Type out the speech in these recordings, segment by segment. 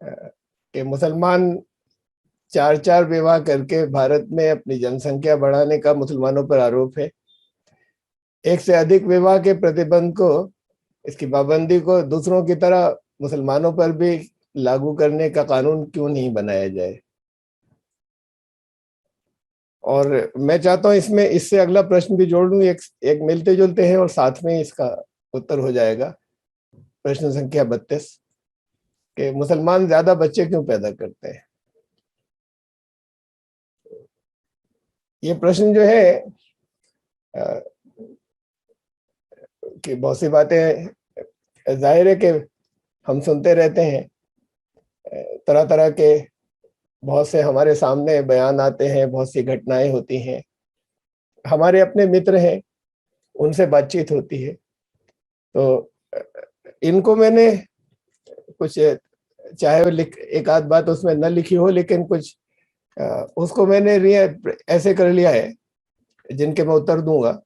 कि मुसलमान चार चार विवाह करके भारत में अपनी जनसंख्या बढ़ाने का मुसलमानों पर आरोप है। एक से अधिक विवाह के प्रतिबंध को, इसकी पाबंदी को दूसरों की तरह मुसलमानों पर भी लागू करने का कानून क्यों नहीं बनाया जाए। और मैं चाहता हूं इसमें इससे अगला प्रश्न भी जोड़ लूं, एक मिलते जुलते हैं और साथ में इसका उत्तर हो जाएगा। प्रश्न संख्या 32 कि मुसलमान ज्यादा बच्चे क्यों पैदा करते हैं। ये प्रश्न जो है कि बहुत सी बातें जाहिर है कि हम सुनते रहते हैं, तरह तरह के बहुत से हमारे सामने बयान आते हैं, बहुत सी घटनाएं होती हैं, हमारे अपने मित्र हैं, उनसे बातचीत होती है। तो इनको मैंने कुछ, चाहे लिख एक आध बात उसमें न लिखी हो, लेकिन कुछ उसको मैंने ऐसे कर लिया है जिनके मैं उत्तर दूंगा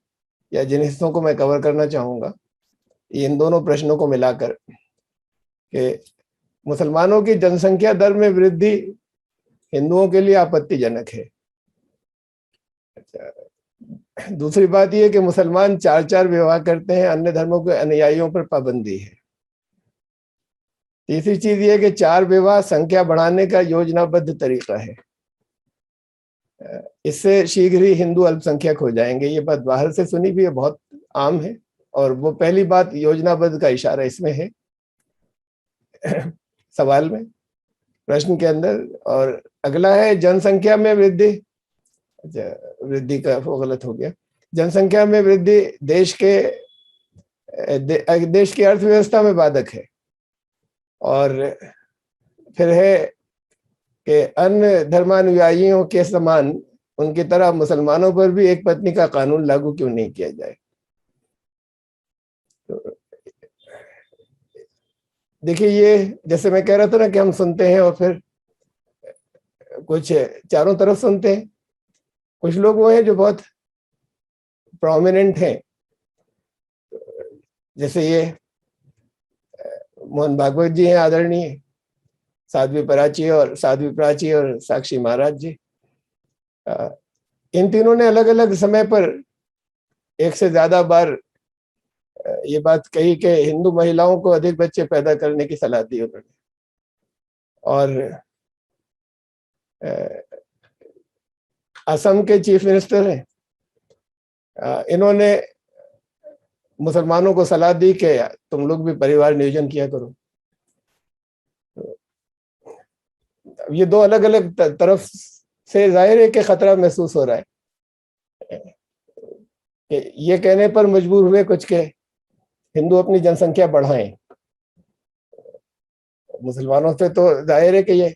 या जिन हिस्सों को मैं कवर करना चाहूंगा इन दोनों प्रश्नों को मिलाकर, कि मुसलमानों की जनसंख्या दर में वृद्धि हिंदुओं के लिए आपत्तिजनक है। दूसरी बात यह कि मुसलमान चार चार विवाह करते हैं, अन्य धर्मों के अनुयायियों पर पाबंदी है। तीसरी चीज यह कि चार विवाह संख्या बढ़ाने का योजनाबद्ध तरीका है, इससे शीघ्र ही हिंदू अल्पसंख्यक हो जाएंगे। ये बात बाहर से सुनी भी है, बहुत आम है, और वो पहली बात योजनाबद्ध का इशारा इसमें है सवाल में, प्रश्न के अंदर। और अगला है जनसंख्या में वृद्धि। वृद्धि का वो गलत हो गया। जनसंख्या में वृद्धि देश की अर्थव्यवस्था में बाधक है। और फिर है कि अन्य धर्मानुयायियों के समान उनकी तरह मुसलमानों पर भी एक पत्नी का कानून लागू क्यों नहीं किया जाए। तो देखिए, ये जैसे मैं कह रहा था ना कि हम सुनते हैं और फिर कुछ चारों तरफ सुनते हैं। कुछ लोग वो हैं जो बहुत प्रोमिनेंट हैं, जैसे ये मोहन भागवत जी हैं आदरणीय, साध्वी प्राची और साक्षी महाराज जी। इन तीनों ने अलग अलग समय पर एक से ज्यादा बार ये बात कही कि हिंदू महिलाओं को अधिक बच्चे पैदा करने की सलाह दी उन्होंने। और असम के चीफ मिनिस्टर हैं, इन्होंने मुसलमानों को सलाह दी कि तुम लोग भी परिवार नियोजन किया करो। ये दो अलग अलग तरफ से जाहिर है कि खतरा महसूस हो रहा है कि ये कहने पर मजबूर हुए कुछ के हिंदू अपनी जनसंख्या बढ़ाएं। मुसलमानों से तो जाहिर है कि ये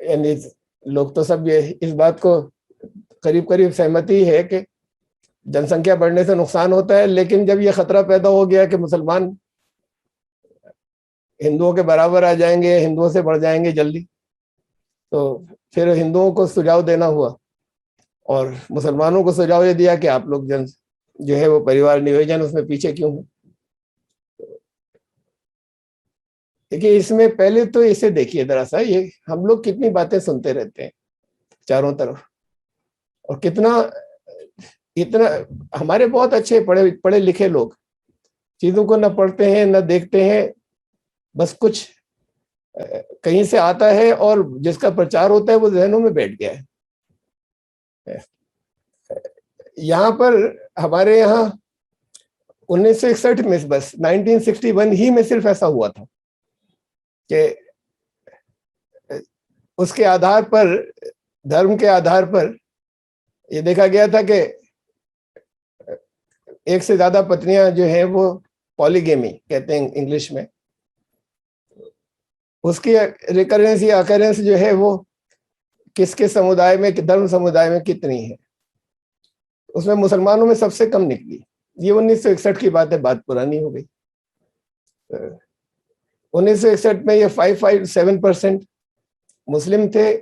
यानी लोग तो सब ये इस बात को करीब करीब सहमति है कि जनसंख्या बढ़ने से नुकसान होता है, लेकिन जब ये खतरा पैदा हो गया कि मुसलमान हिंदुओं के बराबर आ जाएंगे, हिंदुओं से बढ़ जाएंगे जल्दी, तो फिर हिंदुओं को सुझाव देना हुआ और मुसलमानों को सुझाव ये दिया कि आप लोग जो है वो परिवार नियोजन उसमें पीछे क्यों है। देखिए, इसमें पहले तो इसे देखिए जरा सा, ये हम लोग कितनी बातें सुनते रहते हैं चारों तरफ, और इतना हमारे बहुत अच्छे पढ़े लिखे लोग चीजों को न पढ़ते हैं न देखते हैं, बस कुछ कहीं से आता है और जिसका प्रचार होता है वो जहनों में बैठ गया है। यहाँ पर हमारे यहाँ 1961 में, बस 1961 ही में सिर्फ ऐसा हुआ था कि उसके आधार पर, धर्म के आधार पर ये देखा गया था कि एक से ज्यादा पत्नियां जो है वो पॉलीगेमी कहते हैं इंग्लिश में, उसकी रिकरेंस या अकरेंस जो है वो किसके समुदाय में, धर्म समुदाय में कितनी है, उसमें मुसलमानों में सबसे कम निकली। ये 1961 की बात है, बात पुरानी हो गई। 1961 में ये 557% मुस्लिम थे।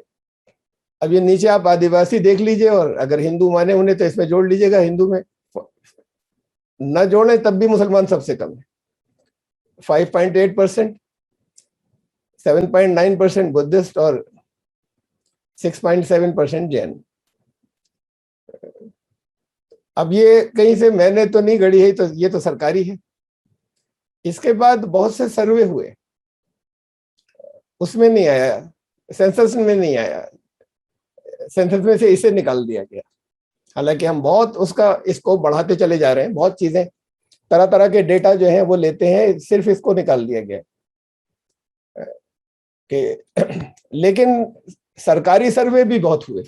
अब ये नीचे आप आदिवासी देख लीजिए, और अगर हिंदू माने उन्हें तो इसमें जोड़ लीजिएगा, हिंदू में न जोड़े तब भी मुसलमान सबसे कम है, 5.8%। 7.9% बुद्धिस्ट और 6.7% जैन। अब ये कहीं से मैंने तो नहीं गढ़ी है, तो ये तो सरकारी है। इसके बाद बहुत से सर्वे हुए, उसमें नहीं आया, सेंसस में नहीं आया, सेंसस में से इसे निकाल दिया गया। हालांकि हम बहुत उसका स्कोप बढ़ाते चले जा रहे हैं, बहुत चीजें, तरह तरह के डेटा जो है वो लेते हैं, सिर्फ इसको निकाल दिया गया कि लेकिन सरकारी सर्वे भी बहुत हुए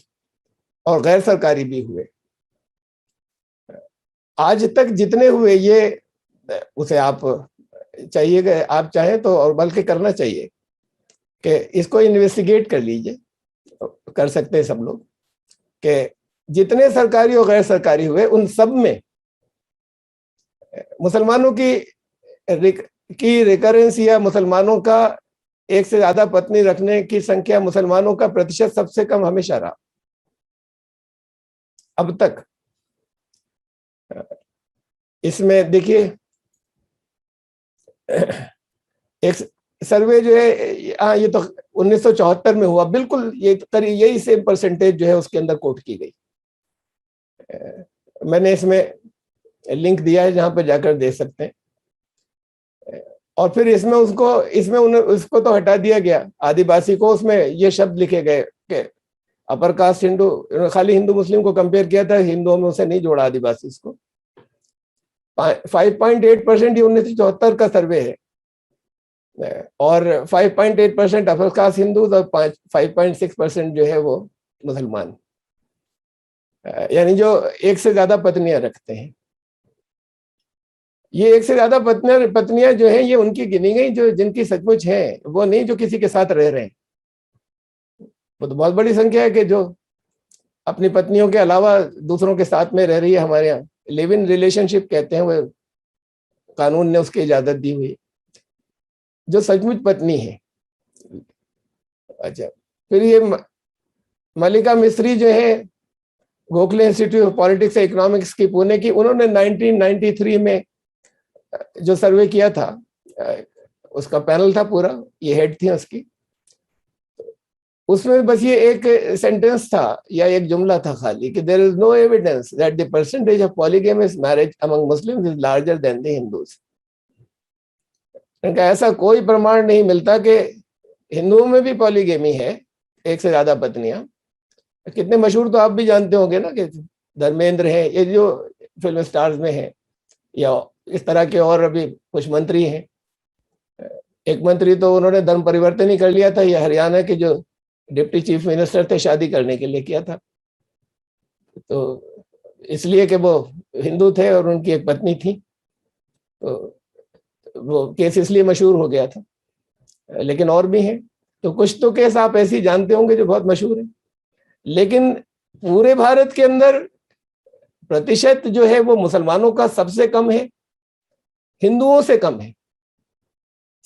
और गैर सरकारी भी हुए। आज तक जितने हुए, ये उसे आप चाहिए, आप चाहें तो, और बल्कि करना चाहिए कि इसको इन्वेस्टिगेट कर लीजिए, कर सकते हैं सब लोग, कि जितने सरकारी और गैर सरकारी हुए उन सब में मुसलमानों की रिकरेंस या मुसलमानों का एक से ज्यादा पत्नी रखने की संख्या, मुसलमानों का प्रतिशत सबसे कम हमेशा रहा अब तक। इसमें देखिए, एक सर्वे जो है, हाँ, ये तो 1974 में हुआ, बिल्कुल ये करीब यही सेम परसेंटेज जो है उसके अंदर कोट की गई। मैंने इसमें लिंक दिया है जहां पर जाकर देख सकते हैं। और फिर इसमें उसको तो हटा दिया गया, आदिवासी को, उसमें ये शब्द लिखे गए कि अपर कास्ट हिंदू, खाली हिंदू मुस्लिम को कंपेयर किया था, हिंदुओं में उसे नहीं जोड़ा आदिवासी को। 5.8% ये 1974 का सर्वे है, और 5.8% अपर कास्ट हिंदू और 5.6% जो है वो मुसलमान, यानी जो एक से ज्यादा पत्नियां रखते हैं। ये एक से ज्यादा पत्नियां जो है ये उनकी गिनी गई जो जिनकी सचमुच है, वो नहीं जो किसी के साथ रह रहे हैं। वो तो बहुत बड़ी संख्या है कि जो अपनी पत्नियों के अलावा दूसरों के साथ में रह रही है। हमारे यहाँ लिव इन रिलेशनशिप कहते हैं, वो कानून ने उसकी इजाजत दी हुई, जो सचमुच पत्नी है। अच्छा, फिर ये मल्लिका मिस्त्री जो है, Gokhale institute of politics and economics की पुणे की, उन्होंने 1993 में जो सर्वे किया था, उसका पैनल था पूरा, ये हेड थी उसकी, उसमें बस ये एक सेंटेंस था या एक जुमला था खाली कि there is no evidence that the percentage of polygamous marriage among Muslims is larger than the Hindus. इनका ऐसा कोई प्रमाण नहीं मिलता कि हिंदुओं में भी पॉलीगेमी है, एक से ज्यादा पत्नियां। कितने मशहूर तो आप भी जानते होंगे ना, कि धर्मेंद्र है, ये जो फिल्म स्टार्स में है, या इस तरह के और अभी कुछ मंत्री हैं। एक मंत्री तो उन्होंने धर्म परिवर्तन ही कर लिया था, ये हरियाणा के जो डिप्टी चीफ मिनिस्टर थे, शादी करने के लिए किया था, तो इसलिए कि वो हिंदू थे और उनकी एक पत्नी थी, तो वो केस इसलिए मशहूर हो गया था। लेकिन और भी हैं, तो कुछ तो केस आप ऐसे ही जानते होंगे जो बहुत मशहूर है। लेकिन पूरे भारत के अंदर प्रतिशत जो है वो मुसलमानों का सबसे कम है, हिंदुओं से कम है,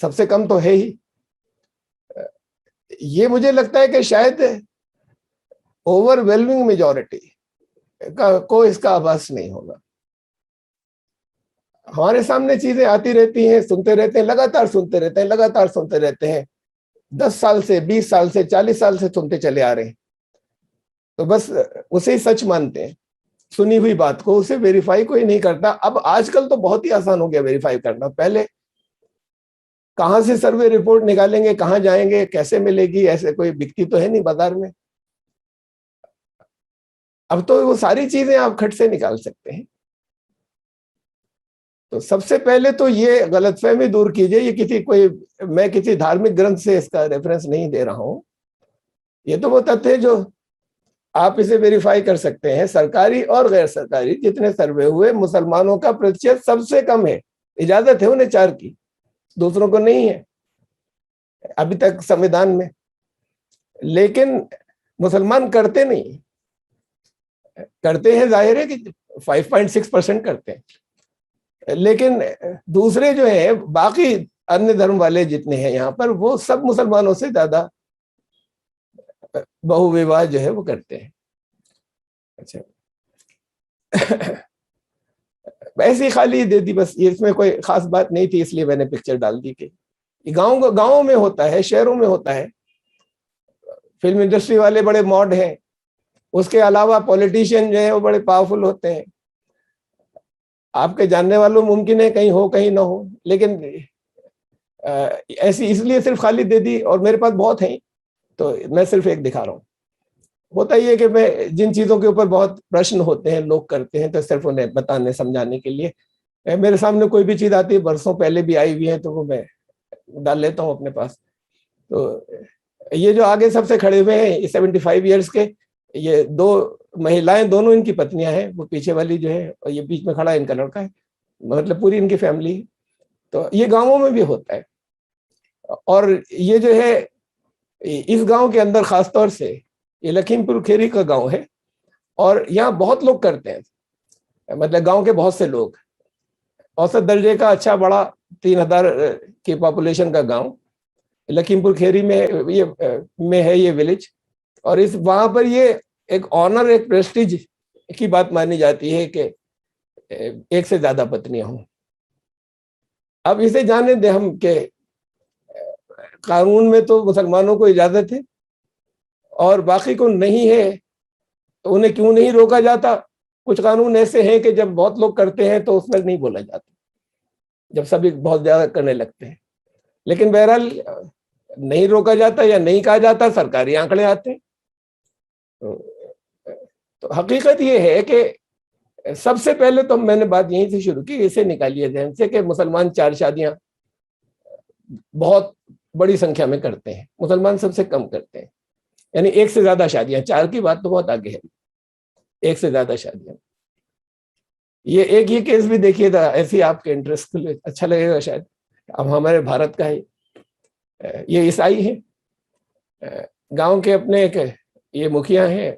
सबसे कम तो है ही। ये मुझे लगता है कि शायद ओवरवेलमिंग मेजॉरिटी को इसका आभास नहीं होगा। हमारे सामने चीजें आती रहती हैं, सुनते रहते हैं, लगातार सुनते रहते हैं, लगातार सुनते रहते हैं, 10 साल से, 20 साल से, 40 साल से सुनते चले आ रहे हैं, तो बस उसे ही सच मानते हैं। सुनी हुई बात को, उसे वेरीफाई कोई नहीं करता। अब आजकल तो बहुत ही आसान हो गया वेरीफाई करना। पहले कहां से सर्वे रिपोर्ट निकालेंगे, कहां जाएंगे, कैसे मिलेगी, ऐसे कोई बिकती तो है नहीं बाजार में। अब तो वो सारी चीजें आप खट से निकाल सकते हैं। तो सबसे पहले तो ये गलतफहमी दूर कीजिए, मैं किसी धार्मिक ग्रंथ से इसका रेफरेंस नहीं दे रहा हूं। ये तो वो तथ्य है जो आप इसे वेरीफाई कर सकते हैं। सरकारी और गैर सरकारी जितने सर्वे हुए, मुसलमानों का प्रतिशत सबसे कम है। इजाजत है उन्हें 4 की, दूसरों को नहीं है अभी तक संविधान में। लेकिन मुसलमान करते नहीं, करते हैं जाहिर है कि 5.6% करते हैं, लेकिन दूसरे जो है, बाकी अन्य धर्म वाले जितने हैं यहाँ पर, वो सब मुसलमानों से ज्यादा बहुविवाह जो है वो करते हैं। अच्छा, ऐसी खाली दे दी बस, इसमें कोई खास बात नहीं थी, इसलिए मैंने पिक्चर डाल दी कि गाँव में होता है, शहरों में होता है। फिल्म इंडस्ट्री वाले बड़े मॉड हैं, उसके अलावा पॉलिटिशियन जो है वो बड़े पावरफुल होते हैं। आपके जानने वालों मुमकिन है कहीं हो कहीं ना हो, लेकिन ऐसी इसलिए सिर्फ खाली दे दी, और मेरे पास बहुत हैं, तो मैं सिर्फ एक दिखा रहा हूँ। होता ही है कि मैं जिन चीजों के ऊपर बहुत प्रश्न होते हैं, लोग करते हैं, तो सिर्फ उन्हें बताने समझाने के लिए मेरे सामने कोई भी चीज आती है, बरसों पहले भी आई हुई है, तो वो मैं डाल लेता हूँ अपने पास। तो ये जो आगे सबसे खड़े हुए हैं 75 ईयर्स के, ये 2 महिलाएं, दोनों इनकी पत्नियां हैं। वो पीछे वाली जो है, और ये बीच में खड़ा इनका लड़का है, मतलब पूरी इनकी फैमिली है। तो ये गांवों में भी होता है। और ये जो है इस गांव के अंदर खासतौर से, ये लखीमपुर खीरी का गांव है, और यहाँ बहुत लोग करते हैं, मतलब गांव के बहुत से लोग। औसत दर्जे का अच्छा बड़ा 3000 की पॉपुलेशन का गांव लखीमपुर खीरी में है ये विलेज। और इस वहां पर ये एक ऑनर, एक प्रेस्टीज की बात मानी जाती है कि एक से ज्यादा पत्नियां हों। अब इसे जाने दे हम कि कानून में तो मुसलमानों को इजाजत है और बाकी को नहीं है, तो उन्हें क्यों नहीं रोका जाता? कुछ कानून ऐसे हैं कि जब बहुत लोग करते हैं तो उसमें नहीं बोला जाता, जब सभी बहुत ज्यादा करने लगते हैं। लेकिन बहरहाल नहीं रोका जाता या नहीं कहा जाता, सरकारी आंकड़े आते हैं। तो हकीकत ये है कि सबसे पहले तो मैंने बात यहीं से शुरू की, इसे निकालिए ध्यान से कि मुसलमान 4 शादियां बहुत बड़ी संख्या में करते हैं, मुसलमान सबसे कम करते हैं। यानी 1 से ज्यादा शादियां, 4 की बात तो बहुत आगे है, 1 से ज्यादा शादियां। ये एक ही केस भी देखिए था, ऐसी आपके इंटरेस्ट के लिए अच्छा लगेगा शायद। अब हमारे भारत का है, ये ईसाई है, गांव के अपने एक ये मुखिया हैं,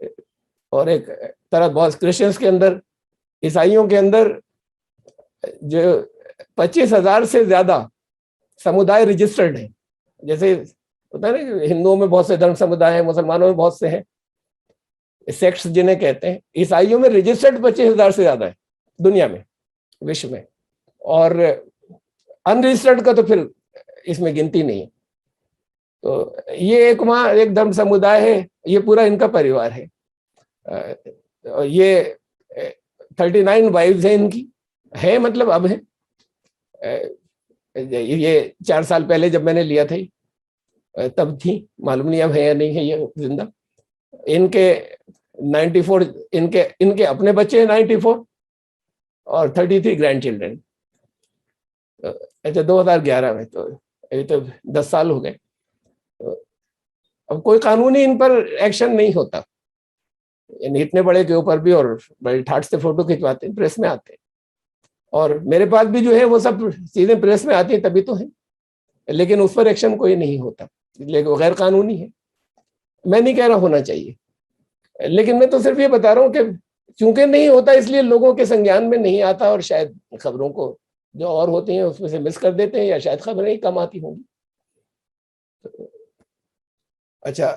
और एक तरह बहुत क्रिश्चियंस के अंदर, ईसाइयों के अंदर जो 25,000 से ज्यादा समुदाय रजिस्टर्ड है। जैसे होता है ना, हिंदुओं में बहुत से धर्म समुदाय हैं, मुसलमानों में बहुत से हैं, सेक्ट्स जिन्हें कहते हैं। ईसाइयों में रजिस्टर्ड 25,000 से ज्यादा है दुनिया में, विश्व में, और अनरजिस्टर्ड का तो फिर इसमें गिनती नहीं है। तो ये एक वहां एक धर्म समुदाय है, ये पूरा इनका परिवार है। ये 39 वाइफ्स हैं इनकी, है मतलब अब है। ये 4 साल पहले जब मैंने लिया था तब थी, मालूम नहीं अब है या नहीं है ये जिंदा। इनके 94, इनके अपने बच्चे हैं 94, और 33 ग्रैंड चिल्ड्रन। अच्छा 2011 में, तो अभी तो 10 साल हो गए। तो अब कोई कानूनी इन पर एक्शन नहीं होता, इतने बड़े के ऊपर भी, और बड़े ठाट से फोटो खिंचवाते हैं, प्रेस में आते हैं। और मेरे पास भी जो है वो सब चीजें प्रेस में आती है तभी तो है, लेकिन उस पर एक्शन कोई नहीं होता, लेकिन गैर कानूनी है। मैं नहीं कह रहा होना चाहिए, लेकिन मैं तो सिर्फ ये बता रहा हूँ कि चूंकि नहीं होता इसलिए लोगों के संज्ञान में नहीं आता, और शायद खबरों को जो और होती हैं उसमें से मिस कर देते हैं, या शायद खबरें ही कम आती होंगी। अच्छा,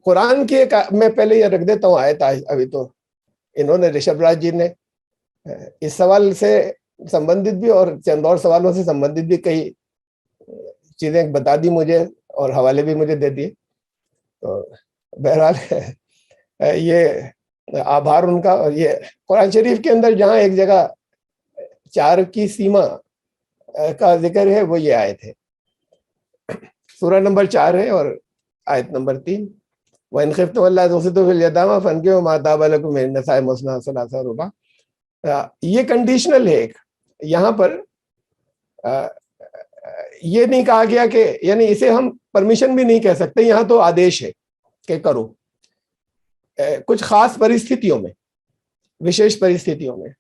कुरान की एक मैं पहले ये रख देता हूँ आयत। अभी तो इन्होंने, ऋषभ राज जी ने इस सवाल से संबंधित भी और चंद और सवालों से संबंधित भी कई चीजें बता दी मुझे, और हवाले भी मुझे दे दिए। तो बहरहाल ये आभार उनका। और ये कुरान शरीफ के अंदर जहाँ एक जगह 4 की सीमा का जिक्र है, वो ये आयत है, सूरा नंबर 4 है और आयत नंबर 3। वइन खिफ्तुम अल्ला तुक़सितू फिल यतामा फनकिहू मा ताबा लकुम मिन निसाइ मसना सलासा रुबा। ये कंडीशनल है एक, यहाँ पर ये नहीं कहा गया कि, यानी इसे हम परमिशन भी नहीं कह सकते, यहाँ तो आदेश है कि करो, कुछ खास परिस्थितियों में, विशेष परिस्थितियों में।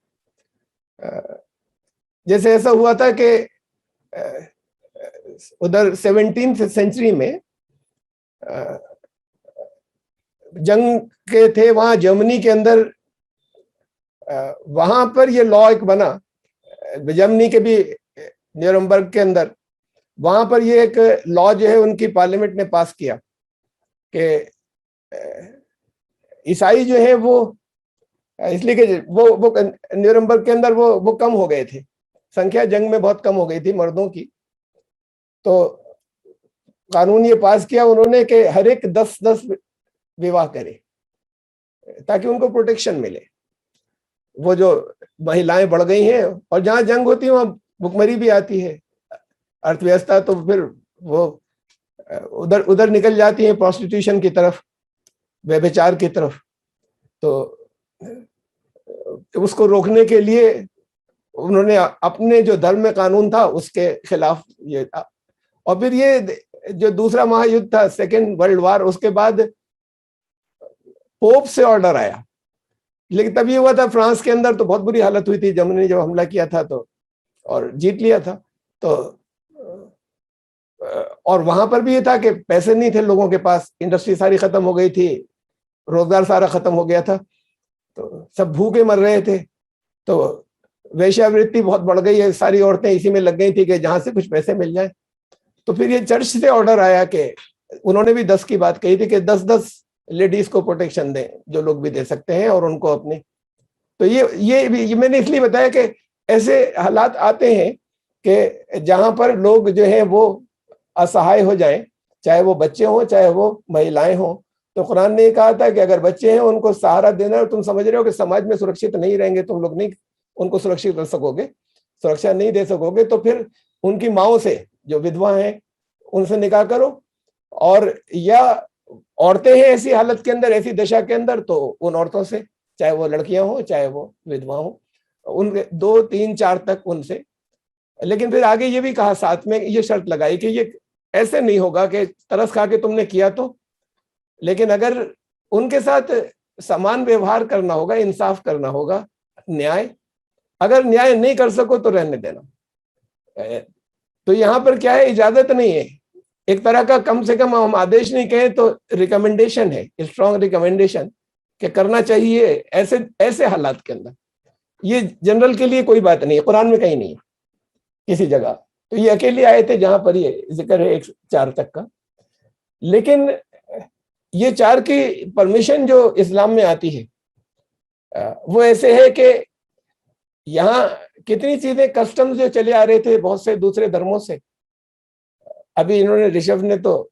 जैसे ऐसा हुआ था कि उधर 17th सेंचुरी में जंग के थे वहां जर्मनी के अंदर, वहां पर ये लॉ एक बना, जर्मनी के भी न्यूरम्बर्ग के अंदर, वहां पर ये एक लॉ जो है उनकी पार्लियामेंट ने पास किया कि ईसाई जो है वो, इसलिए कि वो न्यूरम्बर्ग के अंदर वो कम हो गए थे, संख्या जंग में बहुत कम हो गई थी मर्दों की। तो कानून ये पास किया उन्होंने कि हर एक 10-10 विवाह करे ताकि उनको प्रोटेक्शन मिले। वो जो महिलाएं बढ़ गई हैं और जहां जंग होती है वहां भुखमरी भी आती है, अर्थव्यवस्था तो फिर वो उधर उधर निकल जाती है प्रोस्टिट्यूशन की तरफ, व्यभिचार की तरफ। तो उसको रोकने के लिए उन्होंने अपने जो धर्म में कानून था उसके खिलाफ ये था। और फिर ये जो दूसरा महायुद्ध था, सेकेंड वर्ल्ड वॉर, उसके बाद पोप से ऑर्डर आया। लेकिन तब ये हुआ था फ्रांस के अंदर तो बहुत बुरी हालत हुई थी, जर्मनी ने जब हमला किया था तो और जीत लिया था। तो और वहां पर भी ये था कि पैसे नहीं थे लोगों के पास, इंडस्ट्री सारी खत्म हो गई थी, रोजगार सारा खत्म हो गया था, तो सब भूखे मर रहे थे। तो वेश्यावृत्ति बहुत बढ़ गई है, सारी औरतें इसी में लग गई थी कि जहां से कुछ पैसे मिल जाए। तो फिर ये चर्च से ऑर्डर आया कि उन्होंने भी 10 की बात कही थी कि 10-10 लेडीज को प्रोटेक्शन दें, जो लोग भी दे सकते हैं, और उनको अपने। तो ये मैंने इसलिए बताया कि ऐसे हालात आते हैं कि जहां पर लोग जो है वो असहाय हो जाए, चाहे वो बच्चे हों चाहे वो महिलाएं हों। तो कुरान ने कहा था कि अगर बच्चे हैं उनको सहारा देना, और तुम समझ रहे हो कि समाज में सुरक्षित नहीं रहेंगे, तुम लोग नहीं उनको सुरक्षित कर सकोगे, सुरक्षा नहीं दे सकोगे, तो फिर उनकी माओं से, जो विधवा हैं, उनसे निकाह करो। और या औरतें हैं ऐसी हालत के अंदर, ऐसी दशा के अंदर, तो उन औरतों से, चाहे वो लड़कियां हो चाहे वो विधवा हो, उनके 2, 3, 4 तक उनसे। लेकिन फिर आगे ये भी कहा, साथ में ये शर्त लगाई कि ये ऐसे नहीं होगा कि तरस खा के तुमने किया तो, लेकिन अगर उनके साथ समान व्यवहार करना होगा, इंसाफ करना होगा, न्याय। अगर न्याय नहीं कर सको तो रहने देना। तो यहां पर क्या है, इजाजत नहीं है, एक तरह का, कम से कम हम आदेश नहीं कहें तो रिकमेंडेशन है, स्ट्रॉन्ग रिकमेंडेशन कि करना चाहिए ऐसे ऐसे हालात के अंदर। ये जनरल के लिए कोई बात नहीं है, कुरान में कहीं नहीं है किसी जगह। तो ये अकेले आए थे जहां पर ये जिक्र है 4 तक का। लेकिन ये 4 की परमिशन जो इस्लाम में आती है वो ऐसे है कि यहाँ कितनी चीजें, कस्टम्स जो चले आ रहे थे बहुत से दूसरे धर्मों से। अभी इन्होंने, ऋषभ ने तो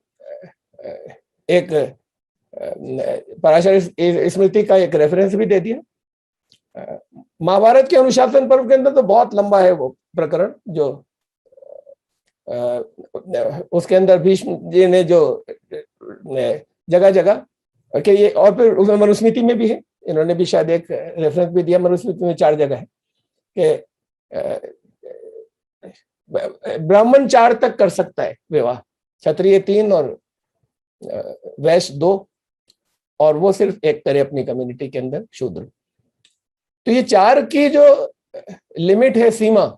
एक पराशर स्मृति का एक रेफरेंस भी दे दिया। महाभारत के अनुशासन पर्व के अंदर तो बहुत लंबा है वो प्रकरण, जो उसके अंदर भीष्म जी ने जो जगह जगह कि ये, और फिर उसमें मनुस्मृति में भी है, इन्होंने भी शायद एक रेफरेंस भी दिया, मनुस्मृति में 4 जगह है कि ब्राह्मण 4 तक कर सकता है विवाह, क्षत्रिय 3 और वैश्य 2, और वो सिर्फ 1 करे अपनी कम्युनिटी के अंदर, शूद्र। तो ये 4 की जो लिमिट है, सीमा,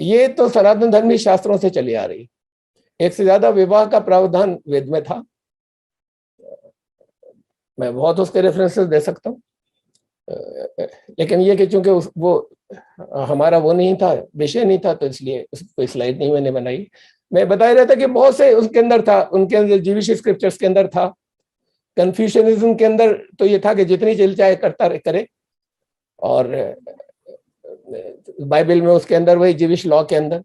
ये तो सनातन धर्मी शास्त्रों से चली आ रही। 1 से ज्यादा विवाह का प्रावधान वेद में था, मैं बहुत उसके रेफरेंसेस दे सकता हूँ। लेकिन ये कि चूंकि वो हमारा वो नहीं था, विषय नहीं था, तो इसलिए कोई स्लाइड नहीं मैंने बनाई। मैं बता रहा था कि बहुत से उसके अंदर था, उनके अंदर जीविश स्क्रिप्चर्स के अंदर था। कन्फ्यूशनिज्म के अंदर तो ये था कि जितनी चिल चाहे करता करे, और बाइबल में उसके अंदर वही जीविश लॉ के अंदर।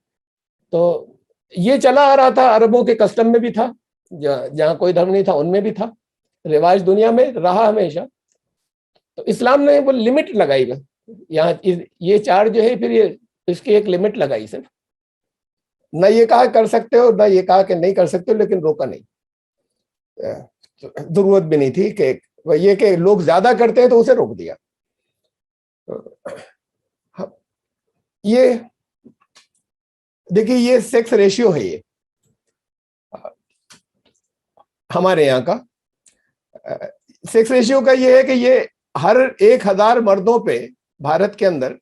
तो ये चला आ रहा था, अरबों के कस्टम में भी था, जहां कोई धर्म नहीं था उनमें भी था, रिवाज दुनिया में रहा हमेशा। तो इस्लाम ने वो लिमिट लगाई यहाँ, ये 4 जो है, फिर ये इसकी एक लिमिट लगाई सिर्फ। ना ये कहा कर सकते हो, ना ये कहा कि नहीं कर सकते हो, लेकिन रोका नहीं। जरूरत भी नहीं थी कि ये कि लोग ज्यादा करते हैं तो उसे रोक दिया। ये देखिए, ये सेक्स रेशियो है, ये हमारे यहाँ का सेक्स रेशियो का ये है कि ये हर 1000 मर्दों पे भारत के अंदर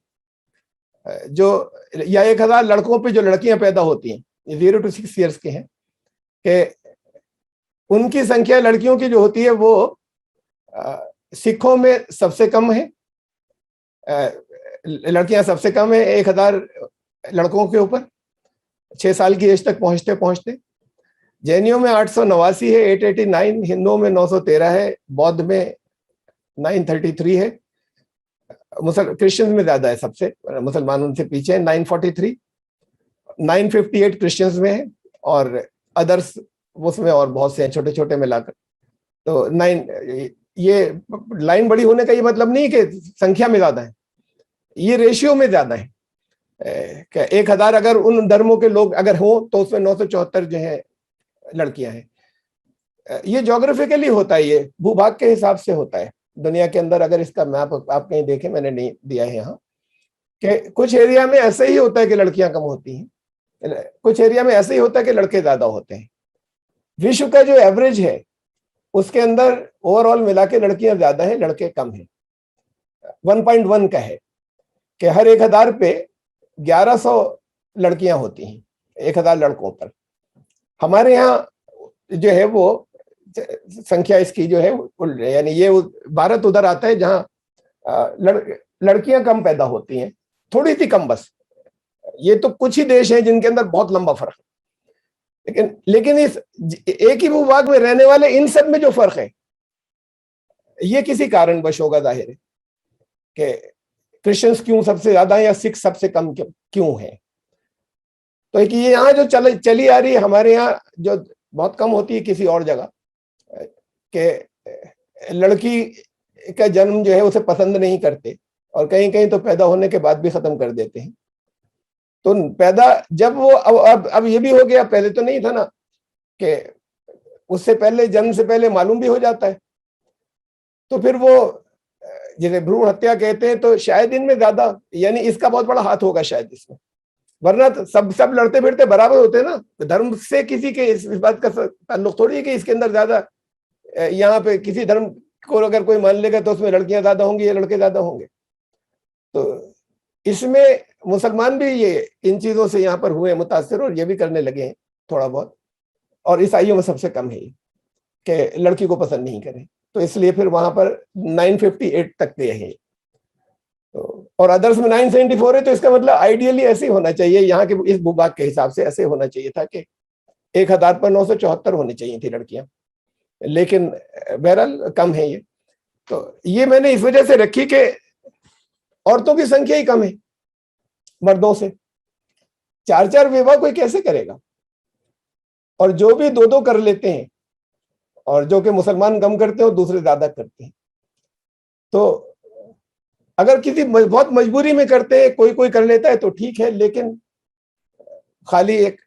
जो, या 1000 लड़कों पे जो लड़कियां पैदा होती हैं, 0 to 6 ईयर्स के हैं, कि उनकी संख्या लड़कियों की जो होती है वो सिखों में सबसे कम है, लड़कियां सबसे कम है 1000 लड़कों के ऊपर 6 साल की एज तक पहुंचते पहुंचते। जैनियों में 889 है, 889, हिंदुओं में 913 है, बौद्ध में 933 है, क्रिश्चियंस में ज्यादा है सबसे, मुसलमान उनसे पीछे है, 943, 958 क्रिश्चियंस में है, और अदर्स उसमें और बहुत से हैं छोटे छोटे मिलाकर। तो 9, ये लाइन बड़ी होने का ये मतलब नहीं कि संख्या में ज्यादा है, ये रेशियो में ज्यादा है। 1000 अगर उन धर्मों के लोग अगर हो तो उसमें 974 जो है लड़कियां हैं। ये ज्योग्राफिकली होता है, ये भूभाग के हिसाब से होता है दुनिया के अंदर। अगर इसका मैप आप कहीं देखें, मैंने नहीं दिया है यहाँ, कि कुछ एरिया में ऐसे ही होता है कि लड़कियां कम होती हैं, कुछ एरिया में ऐसे ही होता है कि लड़के ज्यादा होते हैं। विश्व का जो एवरेज है उसके अंदर ओवरऑल मिला के लड़कियां ज्यादा हैं, लड़के कम हैं। 1.1 का है कि हर 1000 पे 1100 लड़कियां होती हैं 1000 लड़कों पर। हमारे यहाँ जो है वो संख्या इसकी जो है यानी ये भारत उधर आता है जहां लड़कियां कम पैदा होती हैं, थोड़ी सी कम बस। ये तो कुछ ही देश हैं जिनके अंदर बहुत लंबा फर्क है, लेकिन इस एक ही भूभाग में रहने वाले इन सब में जो फर्क है ये किसी कारणवश होगा, जाहिर है कि क्रिश्चियंस क्यों सबसे ज्यादा या सिख सबसे कम क्यों है। तो एक ये यहाँ जो चली आ रही है हमारे यहाँ जो बहुत कम होती है किसी और जगह, कि लड़की का जन्म जो है उसे पसंद नहीं करते और कहीं कहीं तो पैदा होने के बाद भी खत्म कर देते हैं। तो पैदा जब वो अब ये भी हो गया, पहले तो नहीं था ना कि उससे पहले जन्म से पहले मालूम भी हो जाता है, तो फिर वो जिसे भ्रूण हत्या कहते हैं, तो शायद इनमें ज्यादा यानी इसका बहुत बड़ा हाथ होगा शायद इसमें। वरना तो सब लड़ते फिरते बराबर होते हैं ना। धर्म से किसी के इस बात का ताल्लुक थोड़ी है कि इसके अंदर ज्यादा, यहाँ पे किसी धर्म को अगर कोई मान लेगा तो उसमें लड़कियां ज्यादा होंगी या लड़के ज्यादा होंगे। तो इसमें मुसलमान भी ये इन चीजों से यहाँ पर हुए मुतासिर और ये भी करने लगे हैं थोड़ा बहुत। और ईसाइयों में सबसे कम है कि लड़की को पसंद नहीं करें, तो इसलिए फिर वहां पर 958 तक गए हैं। तो और अदर्स में 974 है, तो इसका मतलब आइडियली ऐसे होना चाहिए, यहाँ के इस भूभाग के हिसाब से ऐसे होना चाहिए था कि 1000 पर 974 होनी चाहिए थी लड़कियां, लेकिन बहरहाल कम है ये। तो ये मैंने इस वजह से रखी कि औरतों की संख्या ही कम है मर्दों से। 4 विवाह कोई कैसे करेगा? और जो भी 2 कर लेते हैं, और जो कि मुसलमान कम करते हैं और दूसरे ज्यादा करते हैं। तो अगर किसी बहुत मजबूरी में करते हैं, कोई कोई कर लेता है तो ठीक है, लेकिन खाली एक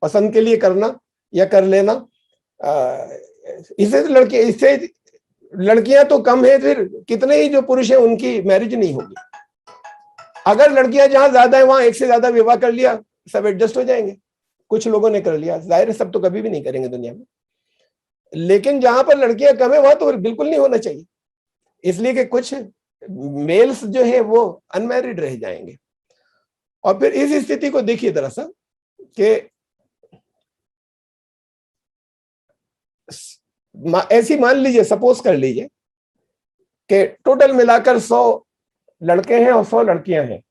पसंद के लिए करना या कर लेना, इससे लड़कियां तो कम है, फिर कितने ही जो पुरुष हैं उनकी मैरिज नहीं होगी। अगर लड़कियां जहां ज्यादा है वहां एक से ज्यादा विवाह कर लिया, सब एडजस्ट हो जाएंगे। कुछ लोगों ने कर लिया, जाहिर है सब तो कभी भी नहीं करेंगे दुनिया में, लेकिन जहां पर लड़कियां कम है वहां तो बिल्कुल नहीं होना चाहिए, इसलिए कि कुछ मेल्स जो है वो अनमैरिड रह जाएंगे। और फिर इस स्थिति को देखिए दरअसल कि ऐसी मान लीजिए, सपोज कर लीजिए कि टोटल मिलाकर 100 लड़के हैं और 100 लड़कियां हैं,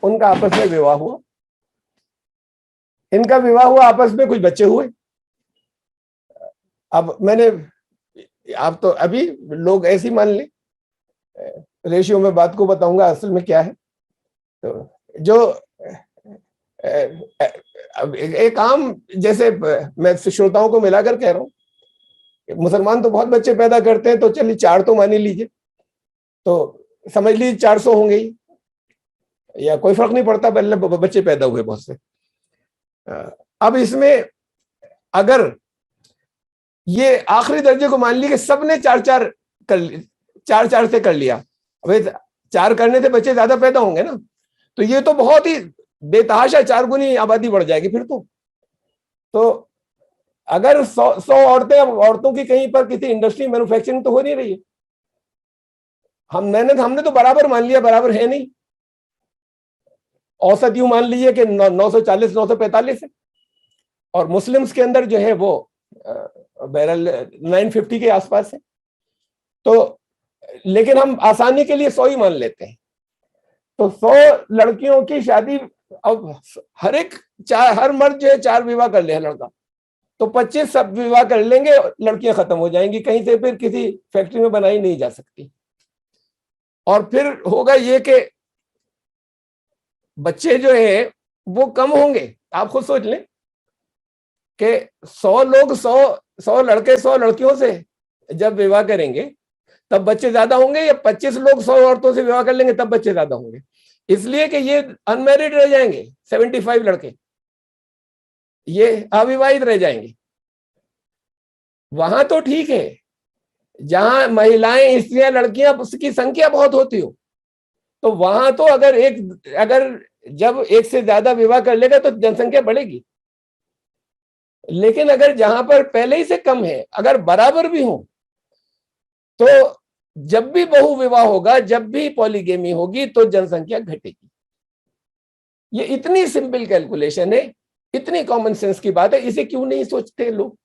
उनका आपस में विवाह हुआ, इनका विवाह हुआ, आपस में कुछ बच्चे हुए। अब मैंने, आप तो अभी लोग ऐसी मान लें, रेशियो में बात को बताऊंगा असल में क्या है। तो जो एक आम, जैसे मैं श्रोताओं को मिलाकर कह रहा हूं, मुसलमान तो बहुत बच्चे पैदा करते हैं, तो चलिए 4 तो मान ही लीजिए, तो समझ लीजिए 400 होंगे ही, या कोई फर्क नहीं पड़ता, पहले बच्चे पैदा हुए बहुत से। अब इसमें अगर ये आखिरी दर्जे को मान लिया कि सबने 4-4 कर, 4-4 से कर लिया, अबे 4 करने से बच्चे ज्यादा पैदा होंगे ना, तो ये तो बहुत ही बेतहाशा 4 गुनी आबादी बढ़ जाएगी फिर तो अगर 100 औरतें, औरतों की कहीं पर किसी इंडस्ट्री मैन्युफैक्चरिंग तो हो नहीं रही है। हमने तो बराबर मान लिया, बराबर है नहीं, औसत यूं मान लीजिए कि 940 945 है, और मुस्लिम्स के अंदर जो है वो बहरहाल 950 के आसपास है। तो लेकिन हम आसानी के लिए 100 ही मान लेते हैं, तो 100 लड़कियों की शादी, अब हर मर्द जो है 4 विवाह कर ले लड़का, तो 25 सब विवाह कर लेंगे, लड़कियां खत्म हो जाएंगी, कहीं से फिर किसी फैक्ट्री में बनाई नहीं जा सकती। और फिर होगा ये कि बच्चे जो है वो कम होंगे, आप खुद सोच लें, कि 100 लोग 100 लड़के 100 लड़कियों से जब विवाह करेंगे तब बच्चे ज्यादा होंगे, या 25 लोग 100 औरतों से विवाह कर लेंगे तब बच्चे ज्यादा होंगे? इसलिए कि ये अनमैरिड रह जाएंगे 75 लड़के, ये अविवाहित रह जाएंगे। वहां तो ठीक है, जहां महिलाएं, स्त्रियां, लड़कियां, उसकी संख्या बहुत होती हो, तो वहां तो अगर जब एक से ज्यादा विवाह कर लेगा तो जनसंख्या बढ़ेगी। लेकिन अगर जहां पर पहले ही से कम है, अगर बराबर भी हो, तो जब भी बहु विवाह होगा, जब भी पॉलीगेमी होगी, तो जनसंख्या घटेगी। ये इतनी सिंपल कैलकुलेशन है, इतनी कॉमन सेंस की बात है, इसे क्यों नहीं सोचते लोग?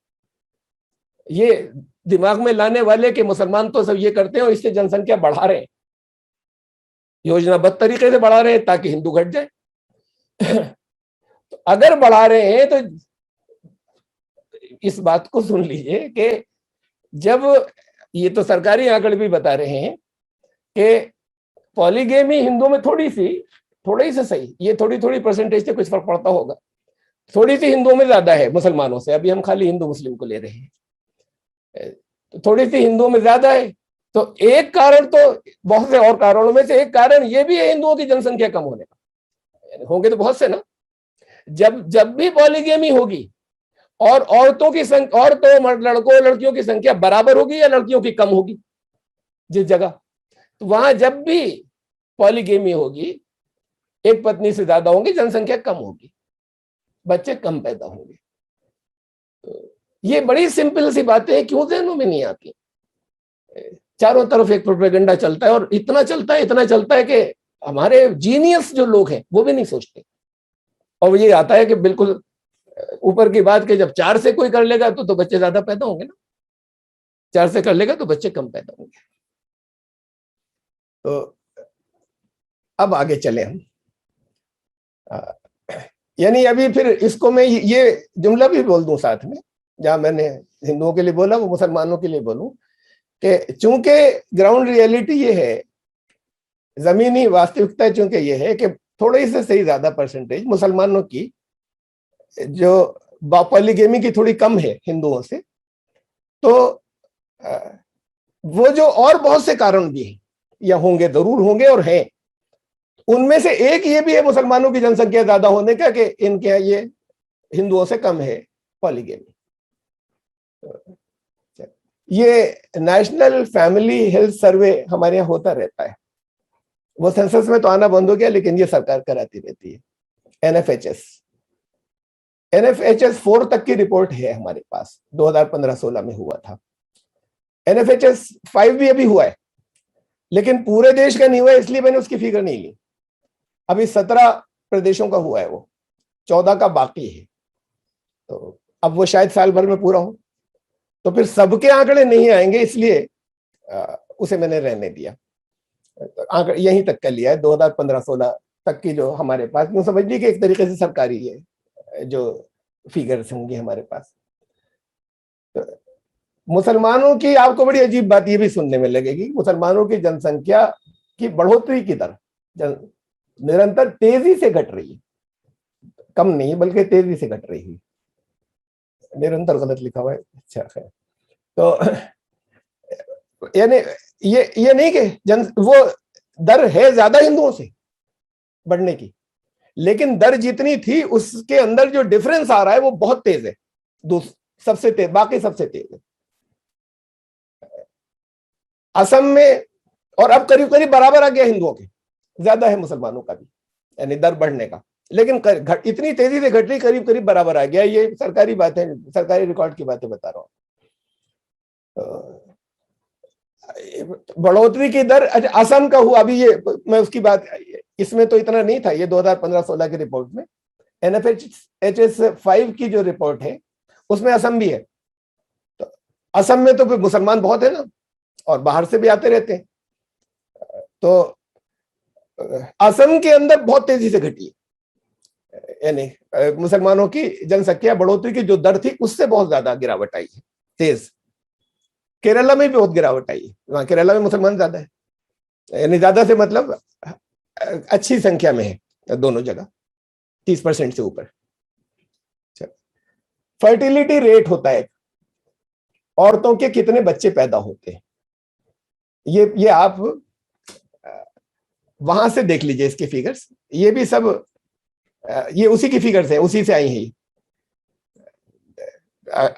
ये दिमाग में लाने वाले कि मुसलमान तो सब ये करते हैं और इससे जनसंख्या बढ़ा रहे हैं, योजनाबद्ध तरीके से बढ़ा रहे हैं ताकि हिंदू घट जाए। तो अगर बढ़ा रहे हैं तो इस बात को सुन लीजिए कि जब ये तो सरकारी आंकड़े भी बता रहे हैं कि पॉलीगेमी हिंदुओं में थोड़ी सी सही, ये थोड़ी परसेंटेज से कुछ फर्क पड़ता होगा, थोड़ी सी हिंदुओं में ज्यादा है मुसलमानों से। अभी हम खाली हिंदू मुस्लिम को ले रहे हैं, तो थोड़ी सी हिंदुओं में ज्यादा है। तो एक कारण, तो बहुत से और कारणों में से एक कारण ये भी है हिंदुओं की जनसंख्या कम होने का। होंगे तो बहुत से ना, जब भी पॉलीगेमी होगी और औरतों की संख्या, और तो लड़कों लड़कियों की संख्या बराबर होगी या लड़कियों की कम होगी जिस जगह, तो वहां जब भी पॉलीगेमी होगी, एक पत्नी से ज्यादा होंगी, जनसंख्या कम होगी, बच्चे कम पैदा होंगे। तो ये बड़ी सिंपल सी बातें हैं, क्यों ज़हनों में नहीं आती? चारों तरफ एक प्रोपेगेंडा चलता है, और इतना चलता है कि हमारे जीनियस जो लोग हैं वो भी नहीं सोचते। और ये आता है कि बिल्कुल ऊपर की बात कि जब 4 से कोई कर लेगा तो बच्चे ज्यादा पैदा होंगे ना, 4 से कर लेगा तो बच्चे कम पैदा होंगे। तो अब आगे चले हम, यानी अभी फिर इसको मैं ये जुमला भी बोल दूं साथ में, जहां मैंने हिंदुओं के लिए बोला वो मुसलमानों के लिए बोलूं कि चूंकि ग्राउंड रियलिटी ये है, जमीनी वास्तविकता चूंकि ये है कि थोड़ी से सही ज्यादा परसेंटेज मुसलमानों की जो पॉलीगेमी की थोड़ी कम है हिंदुओं से, तो वो जो और बहुत से कारण भी हैं या होंगे, जरूर होंगे और हैं, उनमें से एक ये भी है मुसलमानों की जनसंख्या ज्यादा होने का कि इनके यहाँ ये हिंदुओं से कम है पॉलीगेमी। ये नेशनल फैमिली हेल्थ सर्वे हमारे यहाँ होता रहता है, वो सेंसस में तो आना बंद हो गया, लेकिन ये सरकार कराती रहती है। एनएफएचएस 4 तक की रिपोर्ट है हमारे पास, 2015-16 में हुआ था। एनएफएचएस 5 भी अभी हुआ है, लेकिन पूरे देश का नहीं हुआ, इसलिए मैंने उसकी फिगर नहीं ली। अभी 17 प्रदेशों का हुआ है, वो 14 का बाकी है, तो अब वो शायद साल भर में पूरा हो, तो फिर सबके आंकड़े नहीं आएंगे, इसलिए उसे मैंने रहने दिया। आंकड़े यहीं तक का लिया है, 2015-16 तक की जो हमारे पास, यूं समझ ली कि एक तरीके से सरकारी है जो फिगर्स होंगी हमारे पास। तो मुसलमानों की आपको बड़ी अजीब बात ये भी सुनने में लगेगी, मुसलमानों की जनसंख्या की बढ़ोतरी की दर निरंतर तेजी से घट रही है, कम नहीं बल्कि तेजी से घट रही है। निरंतर गलत लिखा हुआ है, अच्छा है। तो यानी ये नहीं कि वो दर है ज्यादा हिंदुओं से बढ़ने की, लेकिन दर जितनी थी उसके अंदर जो डिफरेंस आ रहा है वो बहुत तेज है, सबसे तेज, बाकी सबसे तेज है। असम में, और अब करीब करीब बराबर आ गया हिंदुओं के, ज्यादा है मुसलमानों का भी, यानी दर बढ़ने का, लेकिन इतनी तेजी से घट रही, करीब करीब बराबर आ गया। ये सरकारी बात है, सरकारी रिकॉर्ड की बातें बता रहा हूं। बढ़ोतरी की दर असम का हुआ, अभी ये मैं उसकी बात, इसमें तो इतना नहीं था, ये 2015-16 की रिपोर्ट में। एनएफएचएस 5 की जो रिपोर्ट है उसमें असम भी है, तो असम में तो फिर मुसलमान बहुत है ना, और बाहर से भी आते रहते हैं, तो असम के अंदर बहुत तेजी से घटी है, यानी मुसलमानों की जनसंख्या बढ़ोतरी की जो दर थी उससे बहुत ज्यादा गिरावट आई है, तेज। केरला में भी बहुत गिरावट आई है, वहां केरला में मुसलमान ज्यादा है, यानी ज्यादा से मतलब अच्छी संख्या में है दोनों जगह, 30% से ऊपर। फर्टिलिटी रेट होता है, औरतों के कितने बच्चे पैदा होते हैं, ये आप वहां से देख लीजिए इसके फिगर्स, ये भी सब ये उसी की फिगर्स है, उसी से आई है।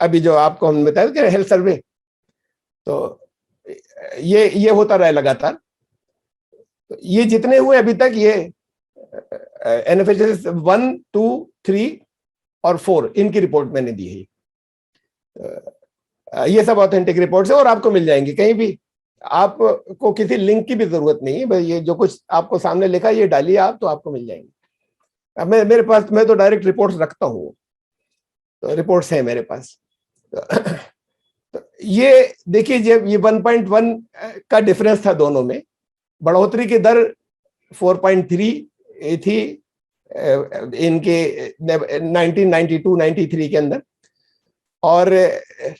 अभी जो आपको हम बताया कि हेल्थ सर्वे, तो ये होता रहा लगातार। ये जितने हुए अभी तक, ये NFHS 1, 2, 3 और 4 इनकी रिपोर्ट मैंने दी है। ये सब ऑथेंटिक रिपोर्ट्स है और आपको मिल जाएंगी कहीं भी, आपको किसी लिंक की भी जरूरत नहीं है। भाई ये जो कुछ आपको सामने लिखा ये डालिए आप, तो आपको मिल जाएंगे। अब मेरे पास, मैं तो डायरेक्ट रिपोर्ट्स रखता हूँ, तो रिपोर्ट्स है मेरे पास। तो ये देखिए, जब ये 1.1 का डिफरेंस था दोनों में, बढ़ोतरी की दर 4.3 थी इनके 1992-93 के अंदर, और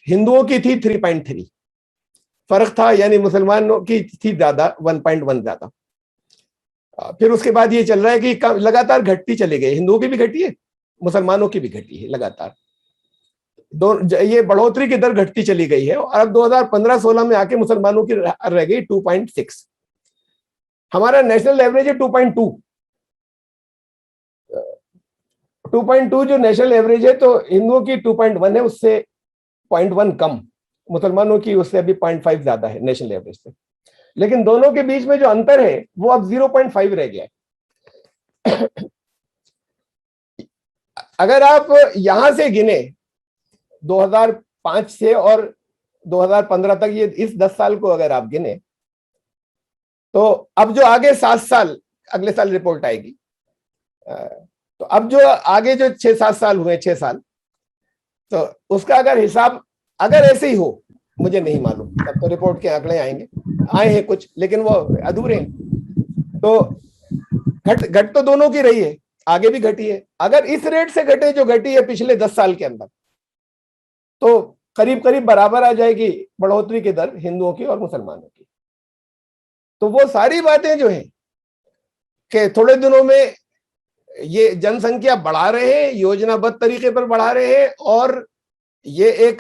हिंदुओं की थी 3.3, फर्क था, यानी मुसलमानों की थी ज्यादा, 1.1 ज्यादा। फिर उसके बाद ये चल रहा है कि लगातार घटती चली गई, हिंदुओं की भी घटी है, मुसलमानों की भी घटी है लगातार, ये बढ़ोतरी की दर घटती चली गई है। और अब 2015-16 में आके मुसलमानों की रह गई 2.6, हमारा नेशनल एवरेज है 2.2। 2.2 जो नेशनल एवरेज है, तो हिंदुओं की 2.1 है, उससे 0.1 कम, मुसलमानों की उससे अभी 0.5 ज्यादा है नेशनल एवरेज से। लेकिन दोनों के बीच में जो अंतर है वो अब 0.5 रह गया है। अगर आप यहां से गिने 2005 से और 2015 तक, ये इस 10 साल को अगर आप गिने, तो अब जो आगे 7 साल, अगले साल रिपोर्ट आएगी, तो अब जो आगे जो 6-7 साल हुए, 6 साल, तो उसका अगर हिसाब अगर ऐसे ही हो, मुझे नहीं मालूम, तब तो रिपोर्ट के आंकड़े आएंगे, आए हैं कुछ, लेकिन वो अधूरे हैं। तो घट तो दोनों की रही है, आगे भी घटी है। अगर इस रेट से घटे जो घटी है पिछले 10 साल के अंदर, तो करीब करीब बराबर आ जाएगी बढ़ोतरी की दर हिंदुओं की और मुसलमानों की। तो वो सारी बातें जो है कि थोड़े दिनों में ये जनसंख्या बढ़ा रहे हैं, योजनाबद्ध तरीके पर बढ़ा रहे हैं, और ये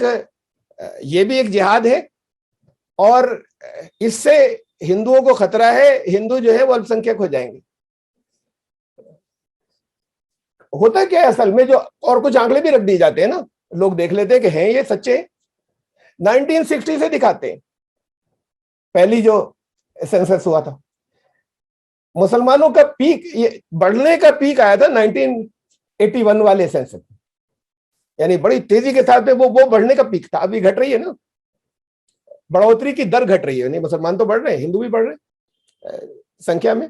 भी एक जिहाद है, और इससे हिंदुओं को खतरा है, हिंदू जो है वो अल्पसंख्यक हो जाएंगे। होता क्या है असल में, जो और कुछ आंकड़े भी रख दिए जाते हैं ना, लोग देख लेते हैं कि हैं ये सच्चे, 1960 से दिखाते हैं, पहली जो सेंसस हुआ था, मुसलमानों का पीक, ये बढ़ने का पीक आया था 1981 वाले सेंसस, यानी बड़ी तेजी के साथ वो बढ़ने का पीक था। अभी घट रही है ना, बढ़ोतरी की दर घट रही है, नहीं मुसलमान तो बढ़ रहे हैं, हिंदू भी बढ़ रहे हैं संख्या में,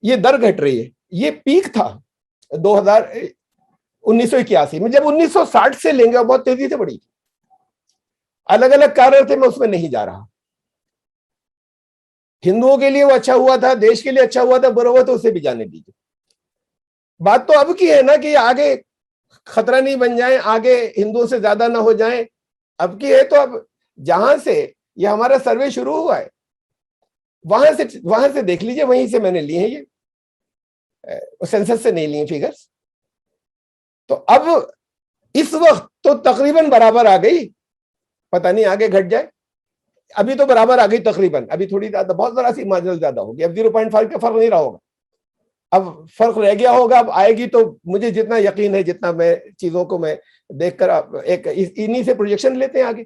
ये दर घट रही है। ये पीक था 1981 में, जब 1960 से लेंगे बहुत तेजी से बढ़ी। अलग अलग कारण थे, मैं उसमें नहीं जा रहा। हिंदुओं के लिए वो अच्छा हुआ था, देश के लिए अच्छा हुआ था, बुरा हुआ तो उसे भी जाने दीजिए। बात तो अब की है ना कि आगे खतरा नहीं बन जाए, आगे हिंदुओं से ज्यादा ना हो जाए, अब की है। तो अब जहां से ये हमारा सर्वे शुरू हुआ है, वहां से देख लीजिए, वहीं से मैंने लिए हैं, ये सेंसस से नहीं लिए फिगर्स। तो अब इस वक्त तो तकरीबन बराबर आ गई, पता नहीं आगे घट जाए। अभी तो बराबर आ गई तकरीबन, अभी थोड़ी ज्यादा, बहुत जरा सी मार्जिनल ज्यादा होगी, अब 0.5 का फर्क नहीं रहा होगा, अब फर्क रह गया होगा। अब आएगी तो मुझे जितना यकीन है, जितना मैं चीजों को मैं देखकर एक इन्हीं से प्रोजेक्शन लेते हैं आगे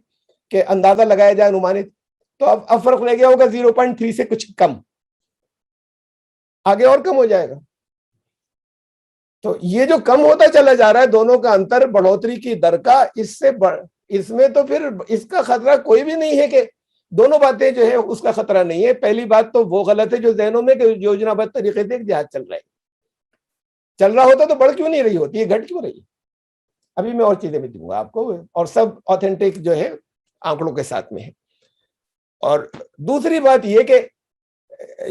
कि अंदाजा लगाया जाए, अनुमानित, तो अब फर्क रह गया होगा 0.3 से कुछ कम, आगे और कम हो जाएगा। तो ये जो कम होता चला जा रहा है दोनों का अंतर बढ़ोतरी की दर का, इसमें तो फिर इसका खतरा कोई भी नहीं है कि दोनों बातें जो है उसका खतरा नहीं है। पहली बात तो वो गलत है जो जहनों में कि योजनाबद्ध तरीके से जिहाद चल रहा होता तो बढ़ क्यों नहीं रही होती, ये घट क्यों रही है। अभी मैं और चीजें भी दूंगा आपको, और सब ऑथेंटिक जो है आंकड़ों के साथ में है। और दूसरी बात ये कि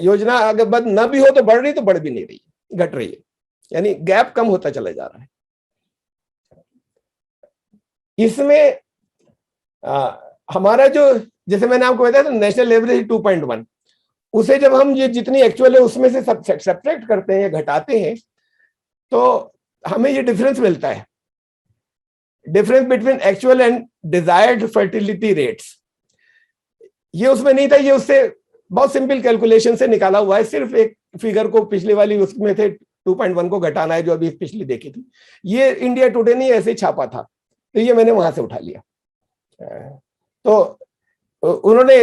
योजना अगर बंद ना भी हो तो बढ़ रही, तो बढ़ भी नहीं रही, घट रही है, यानी गैप कम होता चला जा रहा है। इसमें हमारा जो, जैसे मैंने आपको बताया था नेशनल एवरेज 2.1, उसे जब हम ये जितनी एक्चुअल है उसमें से सब्ट्रैक्ट करते हैं या घटाते हैं, तो हमें ये डिफरेंस मिलता है। Difference between actual and desired fertility rates, ये उसमें नहीं था, ये उससे बहुत सिंपल कैलकुलेशन से निकाला हुआ है, सिर्फ एक फिगर को पिछले वाली उसमें थे 2.1 को घटाना है जो अभी पिछली देखी थी, ये इंडिया टुडे ने ऐसे छापा था, तो ये मैंने वहां से उठा लिया। तो उन्होंने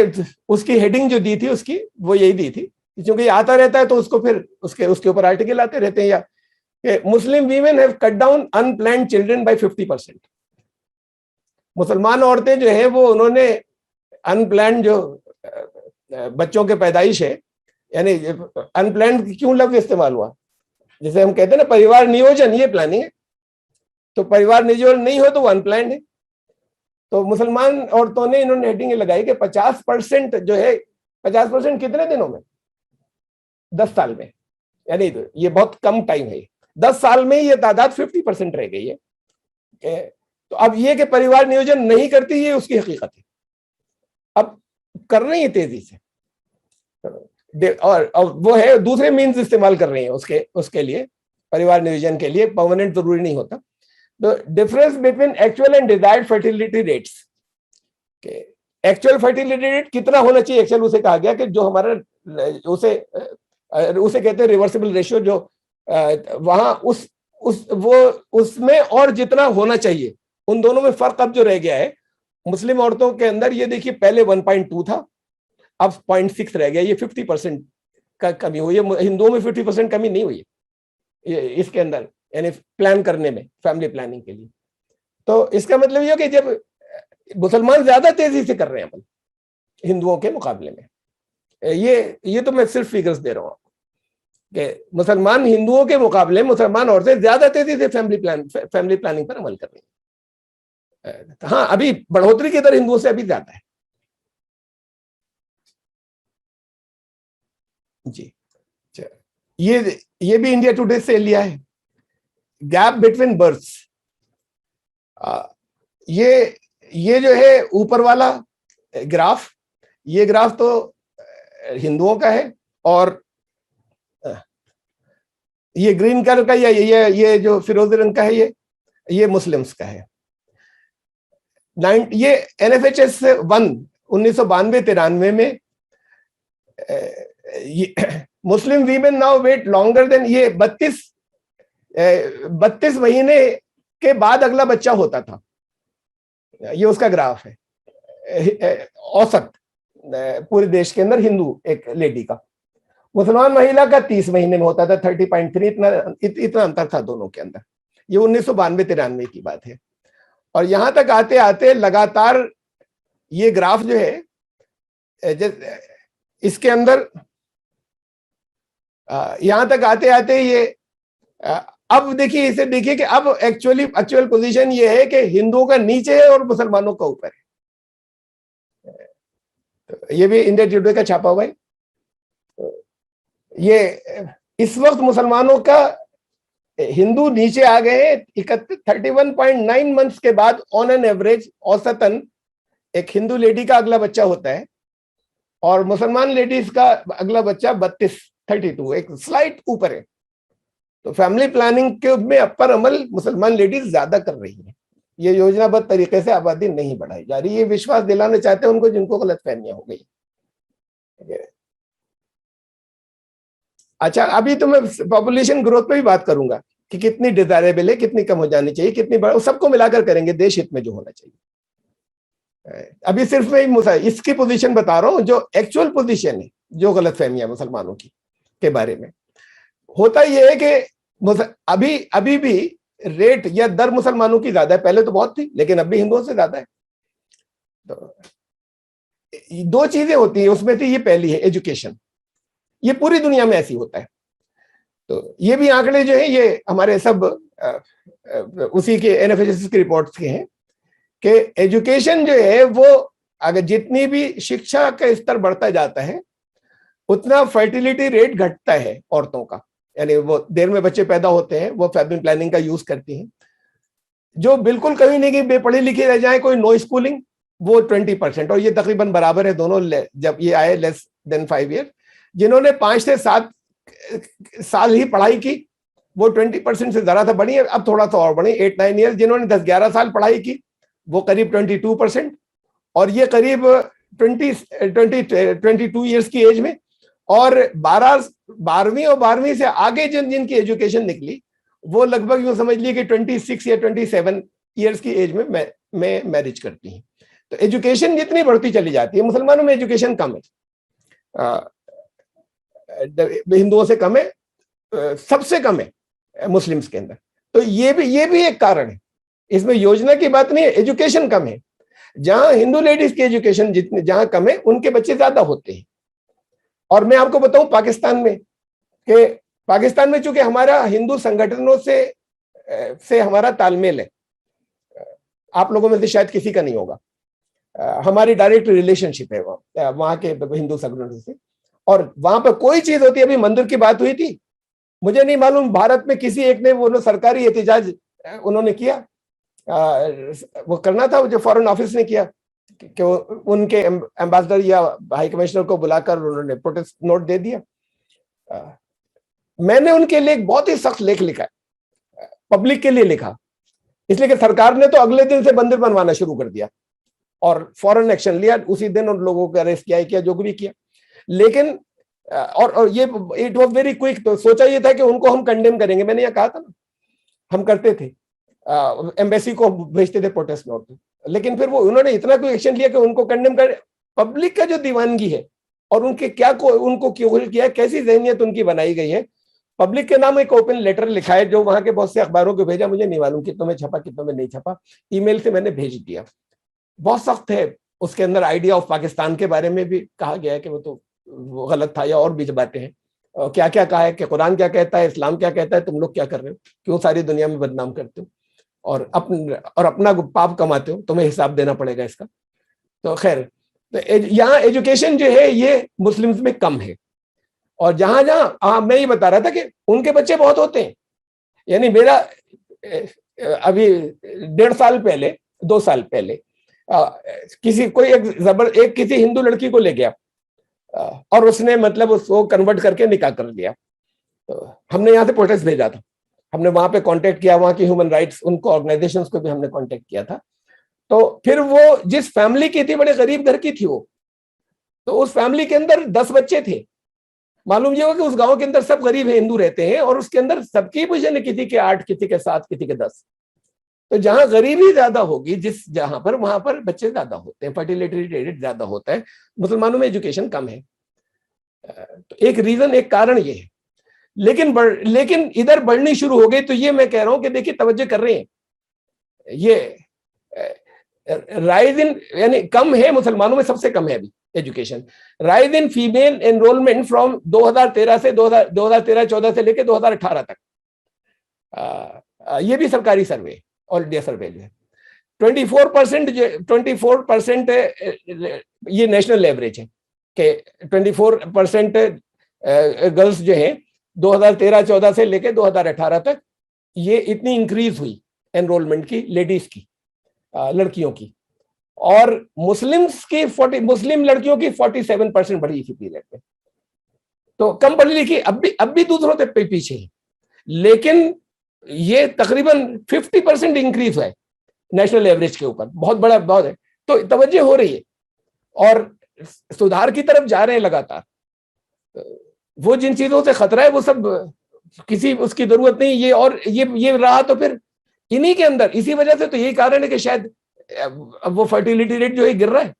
उसकी हेडिंग जो दी थी उसकी वो यही दी थी, क्योंकि आता रहता है तो उसको फिर उसके ऊपर आर्टिकल आते रहते हैं, या Muslim women have cut down unplanned children by 50%। मुसलमान औरतें जो है वो उन्होंने अनप्लैन्ड जो बच्चों के पैदाइश है, यानी अनप्लैन्ड क्यों लफ्ज इस्तेमाल हुआ, जैसे हम कहते हैं ना परिवार नियोजन, ये प्लानिंग है, तो परिवार नियोजन नहीं हो तो वो अनप्लैन्ड है। तो मुसलमान औरतों ने इन्होंने हेडिंग लगाई कि 50% जो है, 50% कितने दिनों में, 10 साल में, यानी ये बहुत कम टाइम है, 10 साल में ये तादाद 50% रह गई है। तो अब ये कि परिवार नियोजन नहीं करती, ये उसकी हकीकत है, अब कर रही है तेजी से, और वो है दूसरे मीन्स इस्तेमाल कर रही है उसके लिए, परिवार नियोजन के लिए, परमानेंट जरूरी नहीं होता। तो difference between actual and desired fertility rates, actual fertility rate कितना होना चाहिए, एक्चुअल उसे कहा गया कि जो हमारा उसे कहते हैं रिवर्सिबल रेशियो, जो वहां उसमें और जितना होना चाहिए, उन दोनों में फर्क अब जो रह गया है मुस्लिम औरतों के अंदर, ये देखिए पहले 1.2 था, अब 0.6 रह गया, ये 50% का कमी हुई है। हिंदुओं में 50% कमी नहीं हुई है इसके अंदर, यानी प्लान करने में, फैमिली प्लानिंग के लिए। तो इसका मतलब ये कि जब मुसलमान ज्यादा तेजी से कर रहे हैं अमल हिंदुओं के मुकाबले में, ये तो मैं सिर्फ फिगर्स दे रहा हूं कि मुसलमान हिंदुओं के मुकाबले मुसलमान औरतें ज्यादा तेजी से फैमिली प्लानिंग पर अमल कर रही हैं। हाँ, अभी बढ़ोतरी की दर हिंदुओं से अभी ज्यादा है। जी, ये भी इंडिया टुडे से लिया है। गैप बिटवीन बर्थ्स, ये जो है ऊपर वाला ग्राफ, ये ग्राफ तो हिंदुओं का है, और ये ग्रीन कलर का, ये जो फिरोजी रंग का है, ये मुस्लिम्स का है। ये NFHS 1 1992-93 में Muslim women now wait longer than, ये 32 महीने के बाद अगला बच्चा होता था, ये उसका ग्राफ है औसत पूरे देश के अंदर हिंदू एक लेडी का। मुसलमान महिला का 30 महीने में होता था, 30.3, इतना अंतर था दोनों के अंदर। ये 1992-93 की बात है। और यहां तक आते आते लगातार ये ग्राफ जो है इसके अंदर यहां तक आते आते ये अब देखिए, इसे देखिए कि अब एक्चुअल पोजीशन ये है कि हिंदुओं का नीचे है और मुसलमानों का ऊपर है। तो ये भी इंडिया टुडे का छापा हुआ है। ये इस वक्त मुसलमानों का, हिंदू नीचे आ गए हैं 31.9 मंथ्स के बाद ऑन एन एवरेज, औसतन एक हिंदू लेडी का अगला बच्चा होता है, और मुसलमान लेडीज का अगला बच्चा 32 एक स्लाइट ऊपर है। तो फैमिली प्लानिंग के में पर अमल मुसलमान लेडीज ज्यादा कर रही है। ये योजनाबद्ध तरीके से आबादी नहीं बढ़ाई जा रही, ये विश्वास दिलाना चाहते हैं उनको जिनको गलतफहमियां हो गई। अच्छा, अभी तो मैं पॉपुलेशन ग्रोथ पे भी बात करूंगा कि कितनी डिजायरेबल है, कितनी कम हो जानी चाहिए, कितनी बड़ा, सबको मिलाकर करेंगे देश हित में जो होना चाहिए। अभी सिर्फ मैं इसकी पोजीशन बता रहा हूं जो एक्चुअल पोजीशन है, जो गलतफहमियां मुसलमानों की के बारे में। होता यह है कि अभी भी रेट या दर मुसलमानों की ज्यादा है, पहले तो बहुत थी लेकिन अब भी हिंदुओं से ज्यादा है। तो दो चीजें होती हैं उसमें से, ये पहली है एजुकेशन, ये पूरी दुनिया में ऐसी होता है। तो ये भी आंकड़े जो है ये हमारे सब उसी के NFHS की रिपोर्ट्स के हैं कि एजुकेशन जो है वो अगर जितनी भी शिक्षा का स्तर बढ़ता जाता है उतना फर्टिलिटी रेट घटता है औरतों का, यानी वो देर में बच्चे पैदा होते हैं, वो फैमिली प्लानिंग का यूज करती हैं। जो बिल्कुल कभी नहीं कि बेपढ़ी लिखी रह जाए, कोई नो स्कूलिंग, वो 20%, और ये तकरीबन बराबर है दोनों जब ये आए लेस देन 5 ईयर। जिन्होंने 5 से 7 साल ही पढ़ाई की वो 20% से ज्यादा था, बढ़ी है, अब थोड़ा सा और बढ़ी 8-9 ईयर्स। जिन्होंने 10-11 साल पढ़ाई की वो करीब 22%, और ये करीब 22 ईयर्स की एज में, और 12वीं और 12वीं से आगे जिनकी एजुकेशन निकली वो लगभग यूं समझ लीजिए कि 26 या 27 ईयर्स की एज में मैरिज करती हैं। तो एजुकेशन जितनी बढ़ती चली जाती है, मुसलमानों में एजुकेशन कम है, हिंदुओं से कम है, सबसे कम है मुस्लिम्स के अंदर। तो ये भी एक कारण है, इसमें योजना की बात नहीं है, एजुकेशन कम है। जहां हिंदू लेडीज की एजुकेशन जितनी जहां कम है, उनके बच्चे ज्यादा होते हैं। और मैं आपको बताऊं पाकिस्तान में चूंकि हमारा हिंदू संगठनों से हमारा तालमेल है, आप लोगों में से शायद किसी का नहीं होगा, हमारी डायरेक्ट रिलेशनशिप है वहां के हिंदू संगठनों से। और वहां पर कोई चीज होती है, अभी मंदिर की बात हुई थी, मुझे नहीं मालूम भारत में किसी एक ने वो सरकारी एहतिजाज उन्होंने किया, वो करना था जो फॉरेन ऑफिस ने किया कि उनके एम्बेसडर या हाई कमिश्नर को बुलाकर उन्होंने प्रोटेस्ट नोट दे दिया। मैंने उनके लिए एक बहुत ही सख्त लेख लिखा है, पब्लिक के लिए लिखा, इसलिए कि सरकार ने तो अगले दिन से मंदिर बनवाना शुरू कर दिया और फॉरेन एक्शन लिया, उसी दिन उन लोगों को अरेस्ट किया जो भी किया। लेकिन और ये इट वाज वेरी क्विक। तो सोचा ये था कि उनको हम कंडेम करेंगे, मैंने ये कहा था ना, हम करते थे, एम्बेसी को भेजते थे प्रोटेस्ट नोट, लेकिन फिर वो उन्होंने इतना कोई एक्शन लिया कि उनको कंडेम कर। पब्लिक का जो दीवानगी है और उनके उनको क्यों किया, कैसी ज़हनियत उनकी बनाई गई है। पब्लिक के नाम एक ओपन लेटर लिखा है जो वहां के बहुत से अखबारों को भेजा, मुझे नहीं मालूम कितनों में छपा कितनों में नहीं छपा, ईमेल से मैंने भेज दिया, बहुत सख्त है। उसके अंदर आइडिया ऑफ पाकिस्तान के बारे में भी कहा गया है कि वो गलत था, या और भी बातें हैं, क्या क्या कहा है कि कुरान क्या कहता है, इस्लाम क्या कहता है, तुम लोग क्या कर रहे हो, क्यों सारी दुनिया में बदनाम करते हो और अपना पाप कमाते हो, तुम्हें हिसाब देना पड़ेगा इसका। तो खैर, तो यहाँ एजुकेशन जो है ये मुस्लिम्स में कम है। और जहां जहां मैं ये बता रहा था कि उनके बच्चे बहुत होते हैं, यानी मेरा अभी 1.5 साल पहले 2 साल पहले एक किसी हिंदू लड़की को ले गया और उसने मतलब उसको कन्वर्ट करके निकाह कर दिया। तो हमने यहाँ से प्रोटेस्ट भेजा था, हमने वहां पे कांटेक्ट किया, वहां की ह्यूमन राइट्स उनको ऑर्गेनाइजेशंस को भी हमने कांटेक्ट किया था। तो फिर वो जिस फैमिली की थी, बड़े गरीब घर की थी वो, तो उस फैमिली के अंदर 10 बच्चे थे। मालूम ये हो कि उस गांव के अंदर सब गरीब हिंदू रहते हैं और उसके अंदर सबकी पोजीशन, किसी के 8, किसी के 7, किसी के 10। तो जहां गरीबी ज्यादा होगी, जहां पर वहां पर बच्चे ज्यादा होते हैं, फर्टिलिटी रेट ज्यादा होता है। मुसलमानों में एजुकेशन कम है, तो एक रीजन, एक कारण ये है। लेकिन इधर बढ़नी शुरू हो गई। तो ये मैं कह रहा हूं कि देखिए तवज्जो कर रहे हैं, ये राइज इन, यानी कम है मुसलमानों में, सबसे कम है अभी education. Rise in female enrolment from 2013-14 से लेकर 2018 तक, ये भी सरकारी सर्वे, ऑल इंडिया सर्वे जो है, 24% ये नेशनल एवरेज है कि 24% गर्ल्स जो है 2013-14 से लेकर 2018 तक, ये इतनी इंक्रीज हुई एनरोलमेंट की, लेडीज की, लड़कियों की। और मुस्लिम लड़कियों की 47% बढ़ी इसी पीरियड में। तो कम पढ़ी लिखी अब भी दूसरों से पीछे है, लेकिन ये तकरीबन 50% इंक्रीज है नेशनल एवरेज के ऊपर, बहुत है। तो तवज्जो हो रही है और सुधार की तरफ जा रहे हैं लगातार। वो जिन चीजों से खतरा है वो सब किसी उसकी जरूरत नहीं, ये रहा तो फिर इन्हीं के अंदर, इसी वजह से तो यही कारण है कि शायद अब वो फर्टिलिटी रेट जो है गिर रहा है,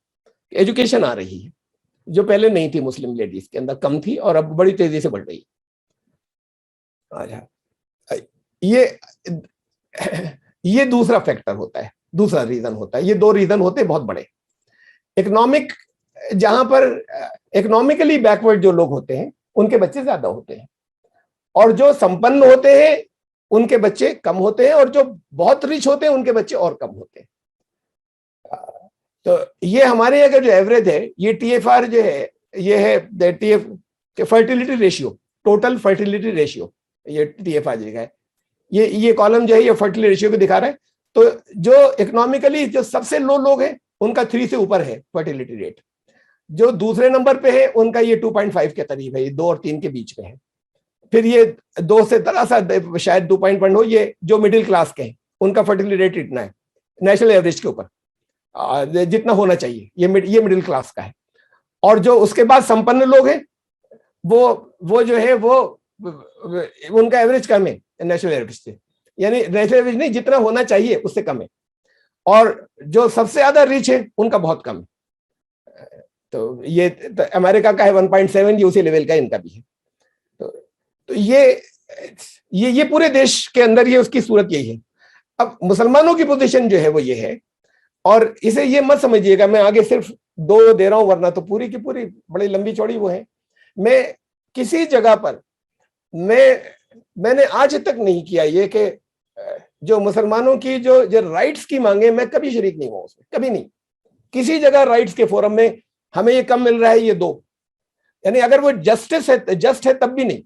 एजुकेशन आ रही है जो पहले नहीं थी, मुस्लिम लेडीज के अंदर कम थी और अब बड़ी तेजी से बढ़ रही है। ये दूसरा फैक्टर होता है, दूसरा रीजन होता है। ये 2 रीजन होते हैं बहुत बड़े। इकोनॉमिक, जहां पर इकोनॉमिकली बैकवर्ड जो लोग होते हैं उनके बच्चे ज्यादा होते हैं, और जो संपन्न होते हैं उनके बच्चे कम होते हैं, और जो बहुत रिच होते हैं उनके बच्चे और कम होते हैं। तो ये हमारे यहाँ का जो एवरेज है, ये TFR जो है, ये है TF के fertility ratio, total fertility ratio, ये TFR जो है, ये कॉलम जो है ये फर्टिलिटी रेशियो को दिखा रहा है। तो जो इकोनॉमिकली जो सबसे लो लोग हैं उनका 3 से ऊपर है फर्टिलिटी रेट, जो दूसरे नंबर पे है उनका ये 2.5 के करीब है, ये 2 और 3 के बीच में है। फिर ये 2 से थोड़ा सा शायद 2 पॉइंट हो, ये जो मिडिल क्लास के हैं उनका फर्टिलिटी रेट इतना है नेशनल एवरेज के ऊपर जितना होना चाहिए, ये मिडिल क्लास का है। और जो उसके बाद संपन्न लोग हैं वो जो है वो उनका एवरेज कम है नेशनल एवरेज से, यानी नेशनल एवरेज नहीं, जितना होना चाहिए उससे कम है। और जो सबसे ज्यादा रिच है उनका बहुत कम है। तो ये तो अमेरिका का है 1.7, ये उसी लेवल का इनका भी है। तो ये पूरे देश के अंदर ये उसकी सूरत यही है। अब मुसलमानों की पोजीशन जो है वो ये है, और इसे ये मत समझिएगा, मैं आगे सिर्फ 2 दे रहा हूं, वरना तो पूरी की पूरी बड़ी लंबी चौड़ी वो है। मैं किसी जगह पर मैंने आज तक नहीं किया ये कि जो मुसलमानों की जो राइट्स की मांगे, मैं कभी शरीक नहीं हुआ उसमें, कभी नहीं। किसी जगह राइट्स के फोरम में हमें ये कम मिल रहा है, ये दो, यानी अगर वो जस्ट है तब भी नहीं।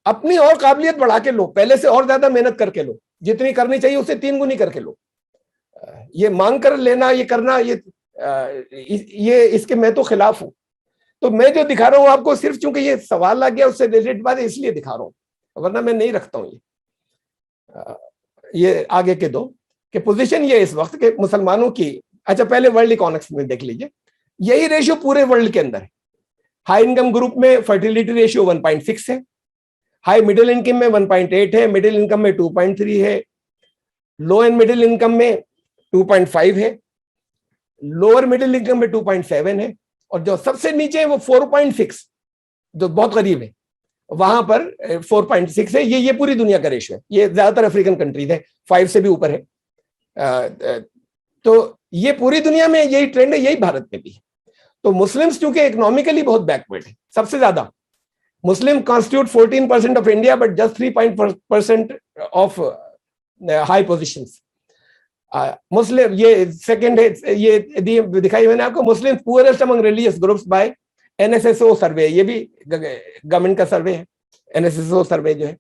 अपनी और काबिलियत बढ़ा के लो, पहले से और ज्यादा मेहनत करके लो, जितनी करनी चाहिए उससे 3 गुनी करके लो। ये मांग कर लेना, ये करना, ये इसके मैं तो खिलाफ हूं। तो मैं जो दिखा रहा हूं आपको सिर्फ चूंकि ये सवाल आ गया उससे रिलेटेड बात है, इसलिए दिखा रहा हूं, वरना मैं नहीं रखता हूं ये आगे के दो कि पोजीशन ये इस वक्त के मुसलमानों की। अच्छा, पहले वर्ल्ड इकोनॉमिक्स में देख लीजिए, यही रेशियो पूरे वर्ल्ड के अंदर है। हाई इनकम ग्रुप में फर्टिलिटी रेशियो 1.6 है, हाई मिडिल इनकम में 1.8 है, मिडिल इनकम में 2.3 है, लो एंड मिडिल इनकम में 2.5 है, लोअर मिडिल इनकम में 2.7 है, और जो सबसे नीचे है वो 4.6, जो बहुत करीब है, वहां पर 4.6 है। ये पूरी दुनिया का रेशियो है, ये ज्यादातर अफ्रीकन कंट्रीज है, 5 से भी ऊपर है। तो ये पूरी दुनिया में यही ट्रेंड है, यही भारत में भी है। तो मुस्लिम्स चूंकि इकोनॉमिकली बहुत बैकवर्ड है, सबसे ज्यादा Muslim constitute 14% of India, but just 3% of high positions. Muslim, ये सेकंड है, ये दिखाई मैंने आपको, Muslim poorest among religious groups by NSSO survey, ये भी गवर्नमेंट का सर्वे है, एनएसएसओ सर्वे जो है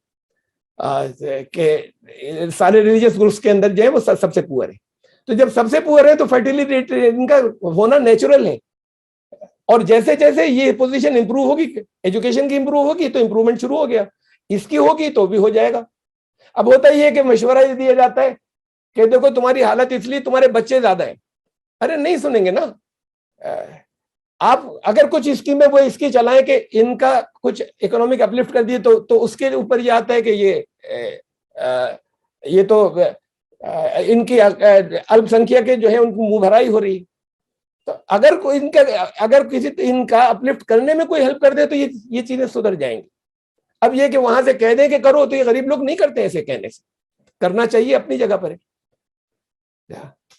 कि सारे रिलीजियस ग्रुप्स के अंदर जो है वो सबसे पुअर है। तो जब सबसे पुअर है तो फर्टिलिटी रेट इनका होना नेचुरल है, और जैसे जैसे ये पोजीशन इंप्रूव होगी, एजुकेशन की इंप्रूव होगी, तो इंप्रूवमेंट शुरू हो गया, इसकी होगी तो भी हो जाएगा। अब होता ही है कि मशवरा दिया जाता है कि देखो तुम्हारी हालत इसलिए तुम्हारे बच्चे ज्यादा है। अरे नहीं सुनेंगे ना। आप अगर कुछ स्कीमें वो इसकी चलाएं कि इनका कुछ इकोनॉमिक अपलिफ्ट कर दिए, तो उसके ऊपर ये आता है कि ये तो इनकी अल्पसंख्यक जो है उनकी मुंह भराई हो रही। तो अगर किसी इनका अपलिफ्ट करने में कोई हेल्प कर दे तो ये चीजें सुधर जाएंगी। अब ये कि वहां से कह दें कि करो, तो ये गरीब लोग नहीं करते, ऐसे कहने से करना चाहिए अपनी जगह पर।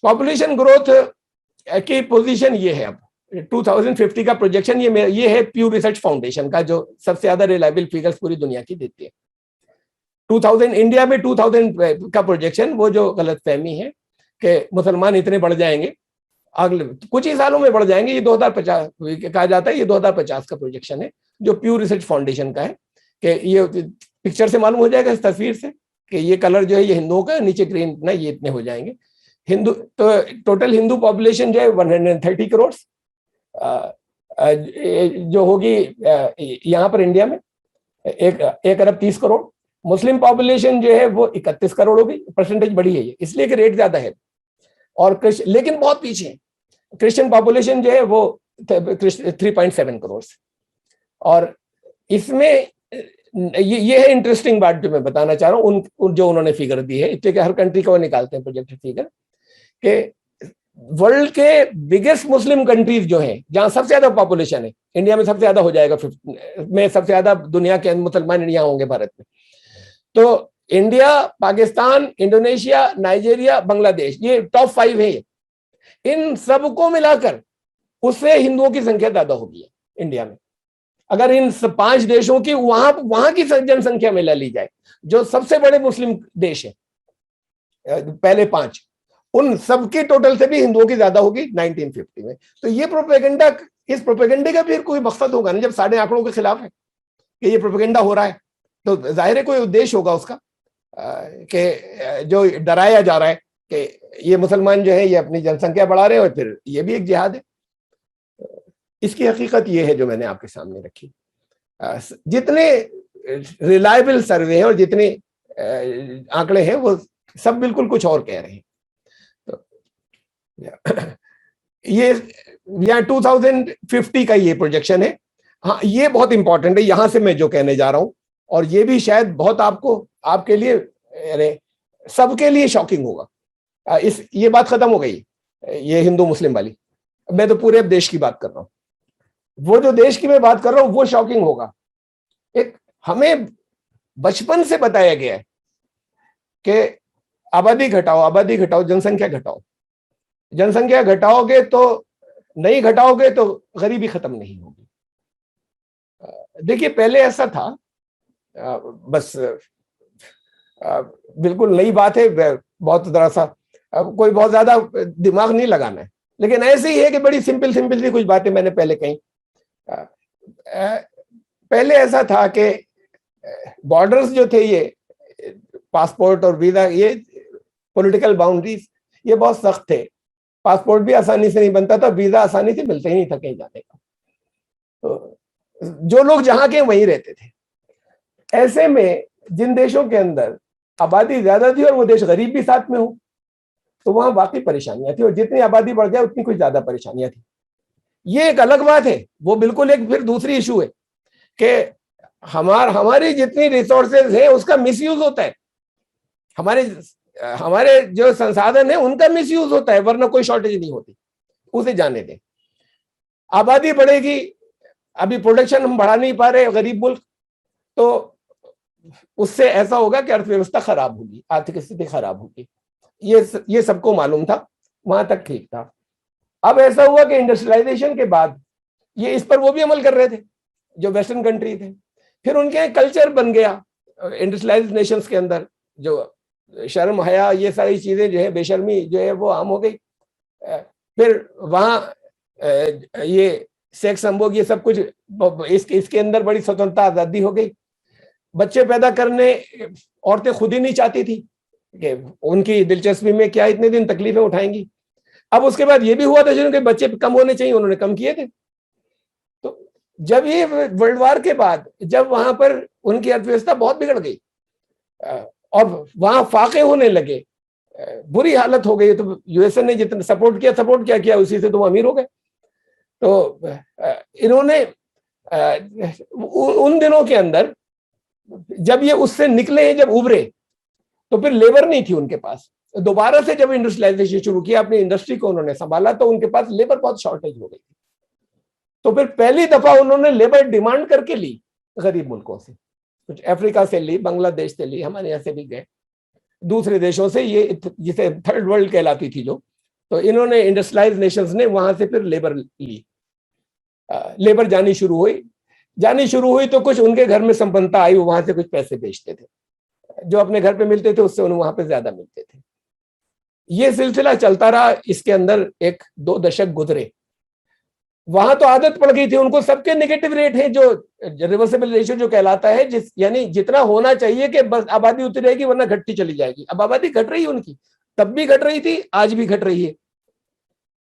पॉपुलेशन ग्रोथ की पोजीशन ये है। अब 2050 का प्रोजेक्शन ये है प्यू रिसर्च फाउंडेशन का, जो सबसे ज्यादा रिलायबल फिगर्स पूरी दुनिया की देती है। 2000 इंडिया में 2000 का प्रोजेक्शन, वो जो गलतफहमी है कि मुसलमान इतने बढ़ जाएंगे, अगले कुछ ही सालों में बढ़ जाएंगे, ये 2050 कहा जाता है, ये 2050 का प्रोजेक्शन है जो प्यू रिसर्च फाउंडेशन का है। कि ये पिक्चर से मालूम हो जाएगा, इस तस्वीर से, कि ये कलर जो है ये हिंदुओं का, नीचे ग्रीन ना, ये इतने हो जाएंगे हिंदू। तो टोटल हिंदू पॉपुलेशन जो है 130 करोड़ जो होगी यहाँ पर इंडिया में 1 अरब 30 करोड़। मुस्लिम पॉपुलेशन जो है वो 31 करोड़ होगी, परसेंटेज बढ़ी है ये, इसलिए कि रेट ज्यादा है। और लेकिन बहुत पीछे है, क्रिश्चियन पॉपुलेशन जो है वो 3.7 करोड़। और इसमें ये है इंटरेस्टिंग बात जो मैं बताना चाह रहा हूँ, जो उन्होंने फिगर दी है, इसलिए कि हर कंट्री का वो निकालते हैं प्रोजेक्टेड फिगर, कि वर्ल्ड के बिगेस्ट मुस्लिम कंट्रीज जो हैं, जहां सबसे ज्यादा पॉपुलेशन है, इंडिया में सबसे ज्यादा हो जाएगा, में सबसे ज्यादा दुनिया के मुसलमान यहाँ होंगे भारत में। तो India, Pakistan, Indonesia, Nigeria, Bangladesh, ये टॉप 5 है। इन सबको मिलाकर उससे हिंदुओं की संख्या ज्यादा होगी इंडिया में। अगर इन 5 देशों की वहां की जनसंख्या में ले ली जाए, जो सबसे बड़े मुस्लिम देश है, पहले 5, उन सबकी टोटल से भी हिंदुओं की ज्यादा होगी 1950 में। तो ये प्रोपेगेंडा, इस प्रोपेगेंडे का फिर कोई मकसद होगा ना, जब सारे आंकड़ों के खिलाफ है कि ये प्रोपेगेंडा हो रहा है, तो जाहिर है कोई उद्देश्य होगा उसका, कि जो डराया जा रहा है कि ये मुसलमान जो है ये अपनी जनसंख्या बढ़ा रहे हैं, और फिर ये भी एक जिहाद है। इसकी हकीकत ये है जो मैंने आपके सामने रखी। जितने रिलायबल सर्वे है और जितने आंकड़े हैं वो सब बिल्कुल कुछ और कह रहे हैं। तो ये यहाँ 2050 का ये प्रोजेक्शन है। हाँ, ये बहुत इंपॉर्टेंट है, यहां से मैं जो कहने जा रहा हूं, और ये भी शायद बहुत आपको, आपके लिए, अरे सबके लिए शॉकिंग होगा। ये बात खत्म हो गई, ये हिंदू मुस्लिम वाली, मैं तो पूरे देश की बात कर रहा हूं। वो जो देश की मैं बात कर रहा हूं वो शॉकिंग होगा। एक हमें बचपन से बताया गया है कि आबादी घटाओ, आबादी घटाओ, जनसंख्या घटाओ, जनसंख्या घटाओगे तो, नहीं घटाओगे तो गरीबी खत्म नहीं होगी। देखिए पहले ऐसा था, बस बिल्कुल नई बात है, बहुत जरा सा कोई बहुत ज्यादा दिमाग नहीं लगाना है, लेकिन ऐसे ही है कि बड़ी सिंपल सिंपल सी कुछ बातें मैंने पहले कही। पहले ऐसा था कि बॉर्डर्स जो थे, ये पासपोर्ट और वीजा, ये पॉलिटिकल बाउंड्रीज, ये बहुत सख्त थे। पासपोर्ट भी आसानी से नहीं बनता था, वीजा आसानी से मिलता ही नहीं था कहीं जाने का, तो जो लोग जहां के वहीं रहते थे। ऐसे में जिन देशों के अंदर आबादी ज्यादा थी और वो देश गरीब भी साथ में हो, तो वहां वाकई परेशानियां थी, और जितनी आबादी बढ़ जाए उतनी कुछ ज्यादा परेशानियां थी। ये एक अलग बात है, वो बिल्कुल एक फिर दूसरी इशू है कि हमारी जितनी रिसोर्सेज है उसका मिसयूज होता है, हमारे जो संसाधन है उनका मिसयूज होता है, वरना कोई शॉर्टेज नहीं होती, उसे जाने दें। आबादी बढ़ेगी, अभी प्रोडक्शन हम बढ़ा नहीं पा रहे, गरीब मुल्क, तो उससे ऐसा होगा कि अर्थव्यवस्था खराब होगी, आर्थिक स्थिति खराब होगी। ये सबको मालूम था, वहां तक ठीक था। अब ऐसा हुआ कि इंडस्ट्रियलाइजेशन के बाद ये इस पर वो भी अमल कर रहे थे जो वेस्टर्न कंट्री थे, फिर उनके कल्चर बन गया इंडस्ट्रियलाइज्ड नेशंस के अंदर, जो शर्म हया ये सारी चीजें जो है, बेशर्मी जो है वो आम हो गई। फिर वहां ये सेक्स संभोग ये सब कुछ, इसके अंदर बड़ी स्वतंत्रता आजादी हो गई। बच्चे पैदा करने औरतें खुद ही नहीं चाहती थी कि उनकी दिलचस्पी में क्या इतने दिन तकलीफें उठाएंगी। अब उसके बाद ये भी हुआ था जिनके बच्चे कम होने चाहिए, उन्होंने कम किए थे। तो जब ये वर्ल्ड वार के बाद जब वहां पर उनकी अर्थव्यवस्था बहुत बिगड़ गई और वहां फाके होने लगे, बुरी हालत हो गई, तो यूएसए ने जितना सपोर्ट किया उसी से तो वो अमीर हो गए। तो इन्होंने उन दिनों के अंदर जब ये उससे निकले हैं, जब उभरे, तो फिर लेबर नहीं थी उनके पास। दोबारा से जब इंडस्ट्रियलाइजेशन शुरू किया, अपनी इंडस्ट्री को उन्होंने संभाला, तो उनके पास लेबर बहुत शॉर्टेज हो गई। तो फिर पहली दफा उन्होंने लेबर डिमांड करके ली गरीब मुल्कों से, कुछ अफ्रीका से ली, बांग्लादेश से ली, हमारे यहाँ से भी गए, दूसरे देशों से, ये जिसे थर्ड वर्ल्ड कहलाती थी जो, तो इन्होंने इंडस्ट्रियलाइज्ड नेशंस ने वहां से फिर लेबर ली। लेबर जानी शुरू हुई तो कुछ उनके घर में संपन्नता आई, वो वहां से कुछ पैसे बेचते थे, जो अपने घर पे मिलते थे उससे उन्हें वहां पे ज्यादा मिलते थे। ये सिलसिला चलता रहा, इसके अंदर 1-2 दशक गुजरे। वहां तो आदत पड़ गई थी उनको, सबके नेगेटिव रेट है, जो रिवर्सिबल रेशियो जो कहलाता है, यानी जितना होना चाहिए कि बस आबादी उतरी रहेगी वरना घटती चली जाएगी। अब आबादी घट रही है उनकी, तब भी घट रही थी, आज भी घट रही है।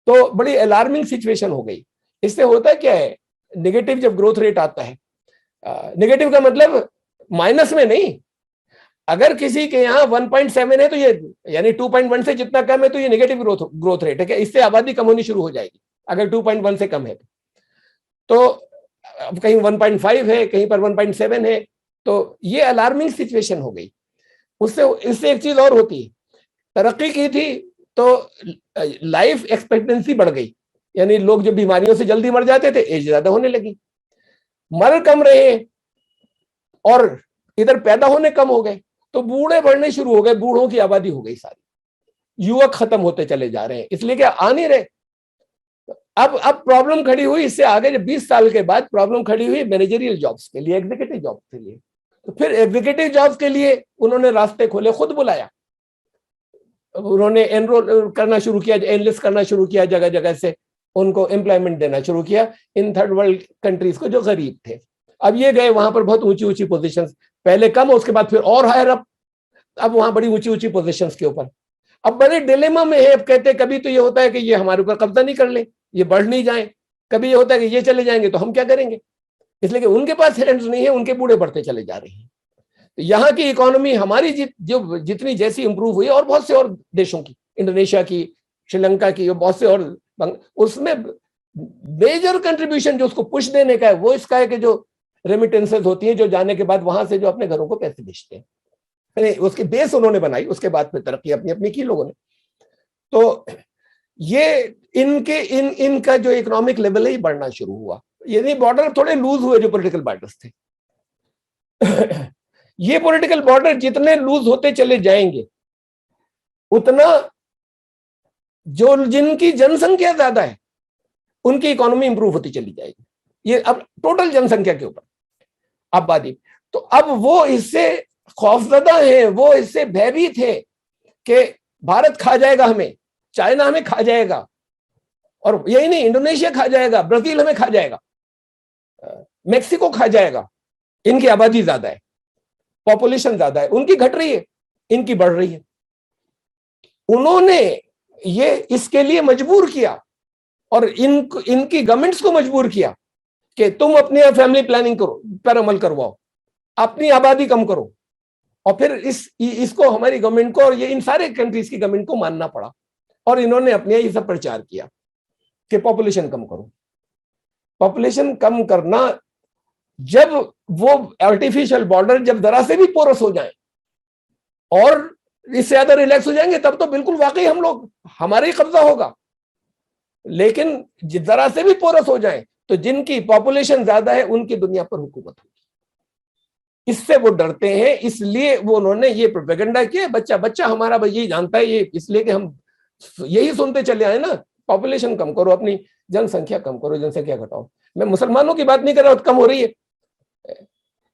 तो बड़ी अलार्मिंग सिचुएशन हो गई। इससे होता क्या है, नेगेटिव जब ग्रोथ रेट आता है, नेगेटिव का मतलब माइनस में नहीं, अगर किसी के यहाँ 1.7 है तो ये यानी 2.1 से जितना कम है तो ये नेगेटिव ग्रोथ रेट है कि इससे आबादी कम होनी शुरू हो जाएगी। अगर 2.1 से कम है तो कहीं 1.5 है, कहीं पर 1.7 है, तो ये अलार्मिंग सिचुएशन हो गई। इससे एक चीज और होती है, तरक्की की थी तो लाइफ एक्सपेक्टेंसी बढ़ गई, यानी लोग जो बीमारियों से जल्दी मर जाते थे, एज ज्यादा होने लगी। मर कम रहे और इधर पैदा होने कम हो गए, तो बूढ़े बढ़ने शुरू हो गए, बूढ़ों की आबादी हो गई सारी, युवक खत्म होते चले जा रहे हैं, इसलिए क्या आ नहीं रहे। अब प्रॉब्लम खड़ी हुई, इससे आगे जब 20 साल के बाद प्रॉब्लम खड़ी हुई मैनेजरियल जॉब्स के लिए, एग्जीक्यूटिव जॉब्स के लिए। तो फिर एग्जीक्यूटिव जॉब्स के लिए उन्होंने रास्ते खोले, खुद बुलाया, उन्होंने एनरोल करना शुरू किया, एनलिस्ट करना शुरू किया, जगह जगह से उनको एम्प्लॉयमेंट देना शुरू किया इन थर्ड वर्ल्ड कंट्रीज को जो गरीब थे। अब ये गए वहां पर बहुत ऊंची ऊंची पोजीशंस, पहले कम, उसके बाद फिर और हायर अप, अब वहां बड़ी ऊंची ऊंची पोजीशंस के ऊपर। अब बड़े डिलेमा में है, अब कहते कभी तो ये होता है कि ये हमारे ऊपर कब्जा नहीं कर ले, ये बढ़ नहीं जाए, कभी ये होता है कि ये चले जाएंगे तो हम क्या करेंगे। इसलिए कि उनके पास हैंड्स नहीं है, उनके बूढ़े बढ़ते चले जा रहे हैं। तो यहाँ की इकोनॉमी हमारी जो जितनी जैसी इंप्रूव हुई, और बहुत से और देशों की, इंडोनेशिया की, श्रीलंका की, बहुत से और, उसमें मेजर कंट्रीब्यूशन जो उसको पुश देने का है वो इसका है कि जो रेमिटेंसेस होती हैं, जो जाने के बाद वहां से जो अपने घरों को पैसे भेजते हैं, उसकी बेस उन्होंने बनाई, उसके बाद फिर तरक्की अपनी अपनी की लोगों ने। तो ये इनका जो इकोनॉमिक लेवल है ये बढ़ना शुरू हुआ। यानी बॉर्डर थोड़े लूज हुए, जो पॉलिटिकल बॉर्डर्स थे। ये पॉलिटिकल बॉर्डर जितने लूज होते चले जाएंगे, उतना जो जिनकी जनसंख्या ज्यादा है उनकी इकोनॉमी इंप्रूव होती चली जाएगी। ये अब टोटल जनसंख्या के ऊपर आबादी। तो अब वो इससे खौफजदा है, वो इससे भयभीत है कि भारत खा जाएगा हमें, चाइना हमें खा जाएगा, और यही नहीं, इंडोनेशिया खा जाएगा, ब्राजील हमें खा जाएगा, मेक्सिको खा जाएगा। इनकी आबादी ज्यादा है, पॉपुलेशन ज्यादा है, उनकी घट रही है, इनकी बढ़ रही है। उन्होंने ये इसके लिए मजबूर किया, और इनकी गवर्नमेंट्स को मजबूर किया कि तुम अपनी फैमिली प्लानिंग करो, पर अमल करवाओ, अपनी आबादी कम करो। और फिर इसको हमारी गवर्नमेंट को, और ये इन सारे कंट्रीज की गवर्नमेंट को मानना पड़ा, और इन्होंने अपने ये सब प्रचार किया कि पॉपुलेशन कम करो। पॉपुलेशन कम करना, जब वो आर्टिफिशियल बॉर्डर जब जरा से भी पोरस हो जाए और इससे ज्यादा रिलैक्स हो जाएंगे, तब तो बिल्कुल वाकई हम लोग, हमारा ही कब्जा होगा। लेकिन जरा से भी पोरस हो जाए तो जिनकी पॉपुलेशन ज्यादा है उनकी दुनिया पर हुकूमत होगी। इससे वो डरते हैं, इसलिए वो उन्होंने ये प्रोपेगेंडा किया। बच्चा बच्चा हमारा भाई यही जानता है, ये इसलिए कि हम यही सुनते चले आए ना, पॉपुलेशन कम करो, अपनी जनसंख्या कम करो, जनसंख्या घटाओ। मैं मुसलमानों की बात नहीं कर रहा, कम हो रही है,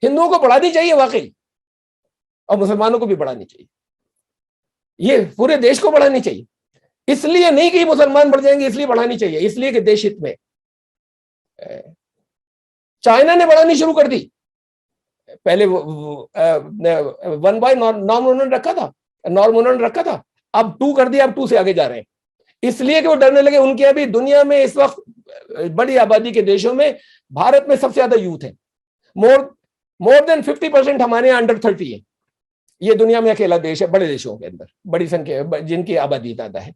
हिंदुओं को बढ़ानी चाहिए वाकई, और मुसलमानों को भी बढ़ानी चाहिए, ये पूरे देश को बढ़ानी चाहिए। इसलिए नहीं कि मुसलमान बढ़ जाएंगे इसलिए बढ़ानी चाहिए, इसलिए कि देश हित में। चाइना ने बढ़ानी शुरू कर दी, पहले 1 बाय नॉर्म उन्होंने रखा था, नॉर्म उन्होंने रखा था, अब 2 कर दिया, अब 2 से आगे जा रहे हैं, इसलिए कि वो डरने लगे। उनकी अभी दुनिया में इस वक्त बड़ी आबादी के देशों में भारत में सबसे ज्यादा यूथ है, मोर देन 50% हमारे यहाँ अंडर 30 है। ये दुनिया में अकेला देश है बड़े देशों के अंदर, बड़ी संख्या जिनकी आबादी ज्यादा है।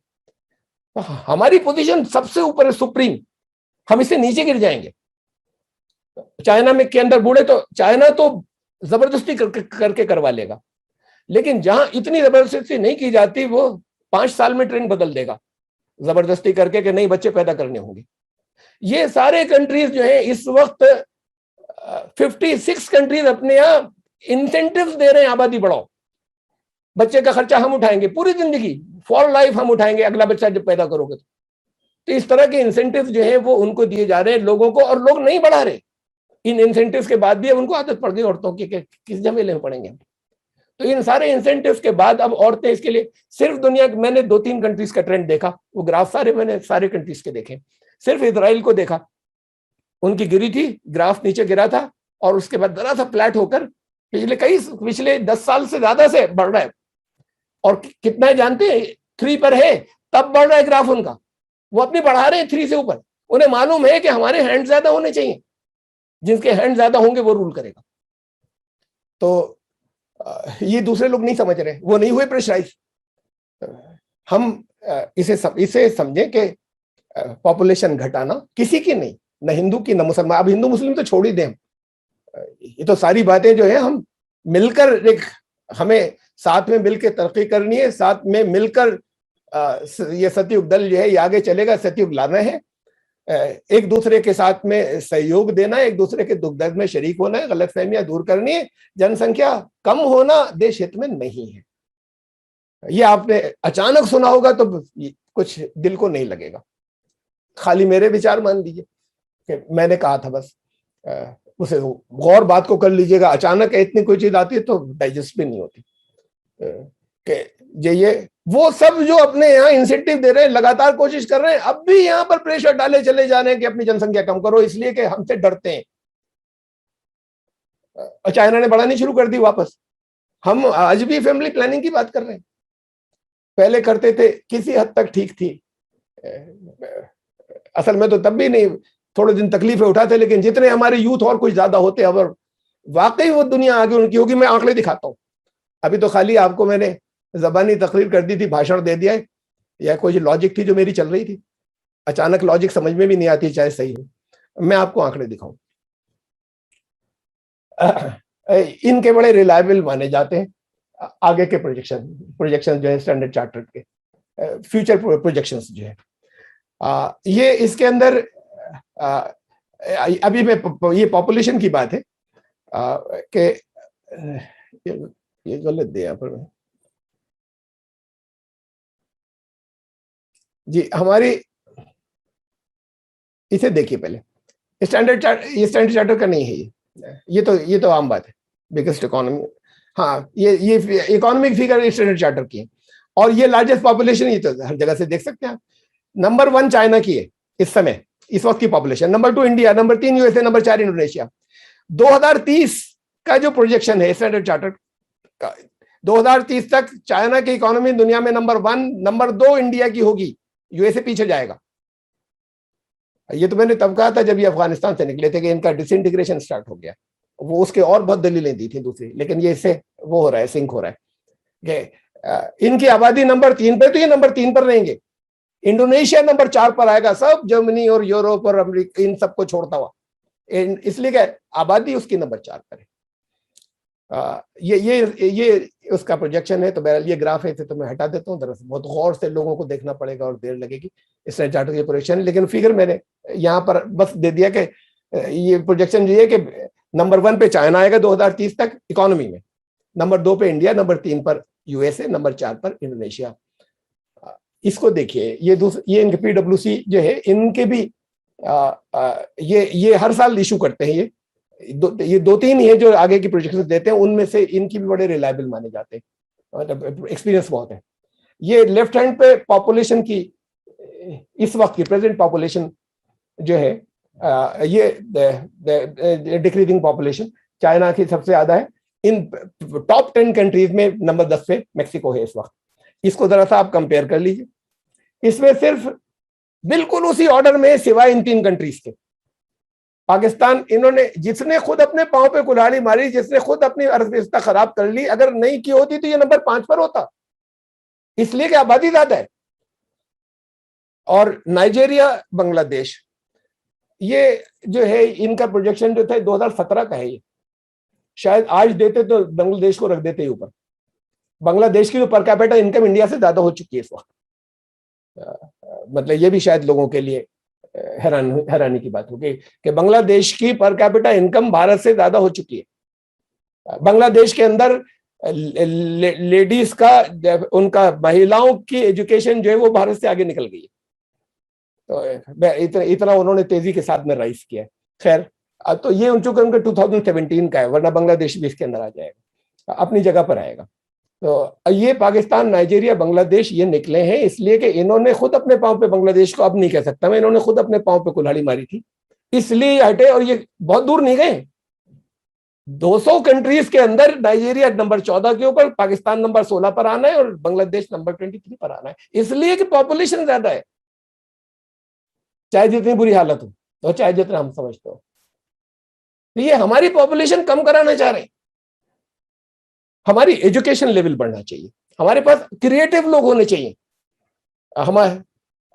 हमारी पोजीशन सबसे ऊपर है, सुप्रीम, हम इससे नीचे गिर जाएंगे। चाइना में के अंदर बूढ़े, तो चाइना तो जबरदस्ती करके करवा लेगा, लेकिन जहां इतनी जबरदस्ती नहीं की जाती, वो 5 साल में ट्रेंड बदल देगा जबरदस्ती करके कि नहीं बच्चे पैदा करने होंगे। ये सारे कंट्रीज जो है इस वक्त 56 कंट्रीज अपने यहां इंसेंटिव्स दे रहे हैं, आबादी बढ़ाओ, बच्चे का खर्चा हम उठाएंगे पूरी जिंदगी, फॉर लाइफ हम उठाएंगे, अगला बच्चा जब पैदा करोगे तो इस तरह के इंसेंटिव्स जो है वो उनको दिए जा रहे हैं लोगों को, और लोग नहीं बढ़ा रहे। इन इंसेंटिव्स के बाद भी अब उनको आदत पड़ गई औरतों की, किस झमेले में पड़ेंगे। तो इन सारे इंसेंटिव्स के बाद अब औरतें इसके लिए, सिर्फ दुनिया के मैंने 2-3 कंट्रीज का ट्रेंड देखा, वो ग्राफ सारे मैंने सारे कंट्रीज के देखे, सिर्फ इजराइल को देखा, उनकी गिरी थी, ग्राफ नीचे गिरा था, और उसके बाद जरा सा फ्लैट होकर पिछले 10 साल से ज्यादा से बढ़ रहा है। और कितना है जानते हैं, 3 पर है, तब बढ़ रहा है ग्राफ उनका, वो अपनी बढ़ा रहे हैं 3 से ऊपर। उन्हें मालूम है कि हमारे हैंड ज्यादा होने चाहिए, जिसके हैंड ज्यादा होंगे वो रूल करेगा। तो ये दूसरे लोग नहीं समझ रहे, वो नहीं हुए प्रेशराइज। हम इसे समझें कि पॉपुलेशन घटाना किसी की नहीं, न हिंदू की न मुसलमान, अब हिंदू मुस्लिम तो छोड़ ही दें, ये तो सारी बातें जो है हम मिलकर, एक हमें साथ में मिलकर तरक्की करनी है, साथ में मिलकर ये सतयुग दल जो है ये आगे चलेगा, सतयुग लाना है, एक दूसरे के साथ में सहयोग देना है, एक दूसरे के दुख दर्द में शरीक होना है, गलतफहमियां दूर करनी है। जनसंख्या कम होना देश हित में नहीं है। ये आपने अचानक सुना होगा तो कुछ दिल को नहीं लगेगा, खाली मेरे विचार मान लीजिए कि मैंने कहा था, बस उसे गौर बात को कर लीजिएगा। अचानक इतनी कोई चीज आती है तो डाइजेस्ट भी नहीं होती। कि ये वो सब जो अपने यहाँ इंसेंटिव दे रहे हैं, लगातार कोशिश कर रहे हैं, अब भी यहाँ पर प्रेशर डाले चले जा रहे हैं कि अपनी जनसंख्या कम करो, इसलिए कि हमसे डरते हैं। चाइना ने बढ़ानी शुरू कर दी वापस। हम आज भी फैमिली प्लानिंग की बात कर रहे हैं, पहले करते थे, किसी हद तक ठीक थी, असल में तो तब भी नहीं, थोड़े दिन तकलीफें उठाते, लेकिन जितने हमारे यूथ और कुछ ज्यादा होते और वाकई वो दुनिया आगे उनकी होगी। मैं आंकड़े दिखाता हूँ, अभी तो खाली आपको मैंने जबानी तकरीर कर दी थी, भाषण दे दिया है, या कोई लॉजिक थी जो मेरी चल रही थी, अचानक लॉजिक समझ में भी नहीं आती चाहे सही हो। मैं आपको आंकड़े दिखाऊं, इनके बड़े रिलायबल माने जाते हैं आगे के प्रोजेक्शन जो है स्टैंडर्ड चार्टर्ड के फ्यूचर प्रोजेक्शंस जो है। ये इसके अंदर अभी मैं ये पॉपुलेशन की बात है कि ये गलत दिया पर जी, हमारी इसे देखिए पहले, ये स्टैंडर्ड चार्टर का नहीं है, ये तो आम बात है, बिगेस्ट इकोनॉमी। हाँ, ये इकोनॉमिक फिगर स्टैंडर्ड चार्टर की है, और ये लार्जेस्ट पॉपुलेशन ये तो हर जगह से देख सकते हैं। नंबर 1 चाइना की है इस समय, इस वक्त की population. Number 2 India, number 3 USA, number 4 Indonesia. 2030 का जो प्रोजेक्शन है स्टैंडर्ड चार्टर का, 2030 तक चाइना की इकोनॉमी दुनिया में नंबर 1, नंबर 2 इंडिया की होगी, यूएसए पीछे जाएगा। ये तो मैंने तब कहा था जब ये अफगानिस्तान से निकले थे कि इनका डिसइंटीग्रेशन स्टार्ट हो गया, वो उसके और बहुत दलीलें दी थी दूसरी, लेकिन ये इससे वो हो रहा है, सिंक हो रहा है कि इनकी आबादी नंबर 3 पे, तो ये नंबर 3 पर रहेंगे। इंडोनेशिया नंबर 4 पर आएगा, सब जर्मनी और यूरोप और अमेरिका इन सबको छोड़ता हुआ, इसलिए क्या आबादी उसकी नंबर 4 पर है। ये उसका प्रोजेक्शन है। तो बहरहाल ये ग्राफ है, इसे तो मैं हटा देता हूँ, दरअसल बहुत गौर से लोगों को देखना पड़ेगा और देर लगेगी। इस चार्टर की प्रोजेक्शन है, लेकिन फिगर मैंने यहाँ पर बस दे दिया कि ये प्रोजेक्शन ये है कि नंबर 1 पे चाइना आएगा 2030 तक इकोनॉमी में, नंबर 2 पे इंडिया, नंबर 3 पर यूएसए, नंबर 4 पर इंडोनेशिया। इसको देखिए, ये इनके पीडब्ल्यूसी जो है, इनके भी ये हर साल इशू करते हैं। ये 2-3 ही है जो आगे की प्रोजेक्शन देते हैं, उनमें से इनकी भी बड़े रिलायबल माने जाते हैं, मतलब एक्सपीरियंस बहुत है। ये लेफ्ट हैंड पे पॉपुलेशन की इस वक्त की प्रेजेंट पॉपुलेशन जो है, ये डिक्रीजिंग पॉपुलेशन चाइना की सबसे ज्यादा है। इन टॉप 10 कंट्रीज में नंबर 10 पे मेक्सिको है इस वक्त। इसको जरा सा आप कंपेयर कर लीजिए, इसमें सिर्फ बिल्कुल उसी ऑर्डर में सिवाय इन 3 कंट्रीज के, पाकिस्तान, इन्होंने जिसने खुद अपने पांव पे कुल्हाड़ी मारी, जिसने खुद अपनी अर्थव्यवस्था खराब कर ली, अगर नहीं की होती तो ये नंबर 5 पर होता, इसलिए कि आबादी ज्यादा है। और नाइजीरिया, बांग्लादेश, ये जो है इनका प्रोजेक्शन जो था 2017 का है। ये शायद आज देते तो बांग्लादेश को रख देते ऊपर। बांग्लादेश की जो पर कैपिटा इनकम इंडिया से ज्यादा हो चुकी है इस वक्त, मतलब ये भी शायद लोगों के लिए हैरानी की बात होगी कि बांग्लादेश की पर कैपिटा इनकम भारत से ज्यादा हो चुकी है। बांग्लादेश के अंदर लेडीज का, उनका महिलाओं की एजुकेशन जो है वो भारत से आगे निकल गई है। तो इतना उन्होंने तेजी के साथ में राइज किया। खैर, तो ये चूंकि उनका 2017 का है, वरना बांग्लादेश भी इसके अंदर आ जाएगा, अपनी जगह पर आएगा। तो ये पाकिस्तान, नाइजीरिया, बांग्लादेश ये निकले हैं इसलिए कि इन्होंने खुद अपने पांव पे, बांग्लादेश को अब नहीं कह सकता मैं, इन्होंने खुद अपने पांव पे कुल्हाड़ी मारी थी, इसलिए हटे। और ये बहुत दूर नहीं गए, 200 कंट्रीज के अंदर नाइजीरिया नंबर 14 के ऊपर, पाकिस्तान नंबर 16 पर आना है और बांग्लादेश नंबर 23 पर आना है, इसलिए कि पॉपुलेशन ज्यादा है, चाहे जितनी बुरी हालत हो तो, चाहे जितना हम समझते हो। तो ये हमारी पॉपुलेशन कम कराना चाह रहे हैं। हमारी एजुकेशन लेवल बढ़ना चाहिए, हमारे पास क्रिएटिव लोग होने चाहिए,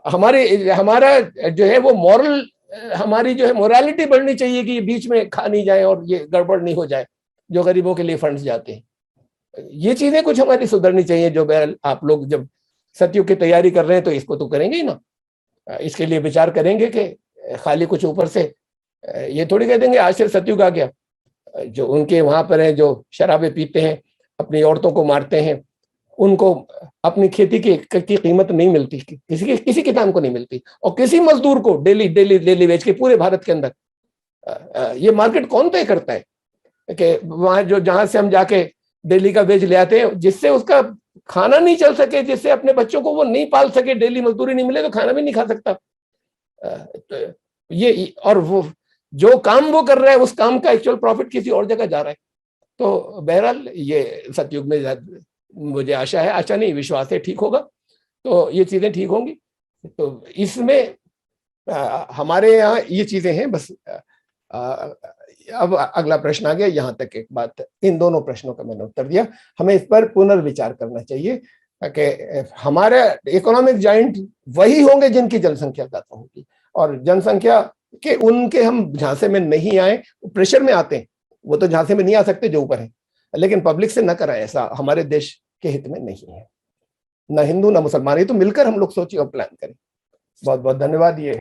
हमारा जो है वो मॉरल, हमारी जो है मोरालिटी बढ़नी चाहिए कि ये बीच में खा नहीं जाए और ये गड़बड़ नहीं हो जाए जो गरीबों के लिए फंड्स जाते हैं। ये चीजें कुछ हमारी सुधरनी चाहिए। जो आप लोग जब सतयुग की तैयारी कर रहे हैं तो इसको तो करेंगे ही ना, इसके लिए विचार करेंगे कि खाली कुछ ऊपर से ये थोड़ी कह देंगे आज से सतयुग आ गया। जो उनके वहां पर हैं, जो शराबें पीते हैं, अपनी औरतों को मारते हैं, उनको अपनी खेती की कीमत नहीं मिलती, किसी किसान को नहीं मिलती, और किसी मजदूर को डेली वेज के पूरे भारत के अंदर ये मार्केट कौन तय करता है कि वहां जहां से हम जाके डेली का वेज ले आते हैं, जिससे उसका खाना नहीं चल सके, जिससे अपने बच्चों को वो नहीं पाल सके, डेली मजदूरी नहीं मिले तो खाना भी नहीं खा सकता। ये और वो जो काम वो कर रहा है उस काम का एक्चुअल प्रॉफिट किसी और जगह जा रहा है। तो बहरहाल ये सतयुग में मुझे आशा है, आशा नहीं विश्वास है, ठीक होगा, तो ये चीजें ठीक होंगी। तो इसमें हमारे यहाँ ये चीजें हैं बस। अब अगला प्रश्न आ गया, यहाँ तक एक बात, इन दोनों प्रश्नों का मैंने उत्तर दिया। हमें इस पर पुनर्विचार करना चाहिए कि हमारे इकोनॉमिक जाइंट वही होंगे जिनकी जनसंख्या ज्यादा होगी, और जनसंख्या के उनके हम झांसे में नहीं आए, प्रेशर में आते हैं, वो तो झांसे में नहीं आ सकते जो ऊपर है, लेकिन पब्लिक से न कराएं, ऐसा हमारे देश के हित में नहीं है। ना हिंदू ना मुसलमान, ये तो मिलकर हम लोग सोचिए और प्लान करें। बहुत बहुत धन्यवाद। ये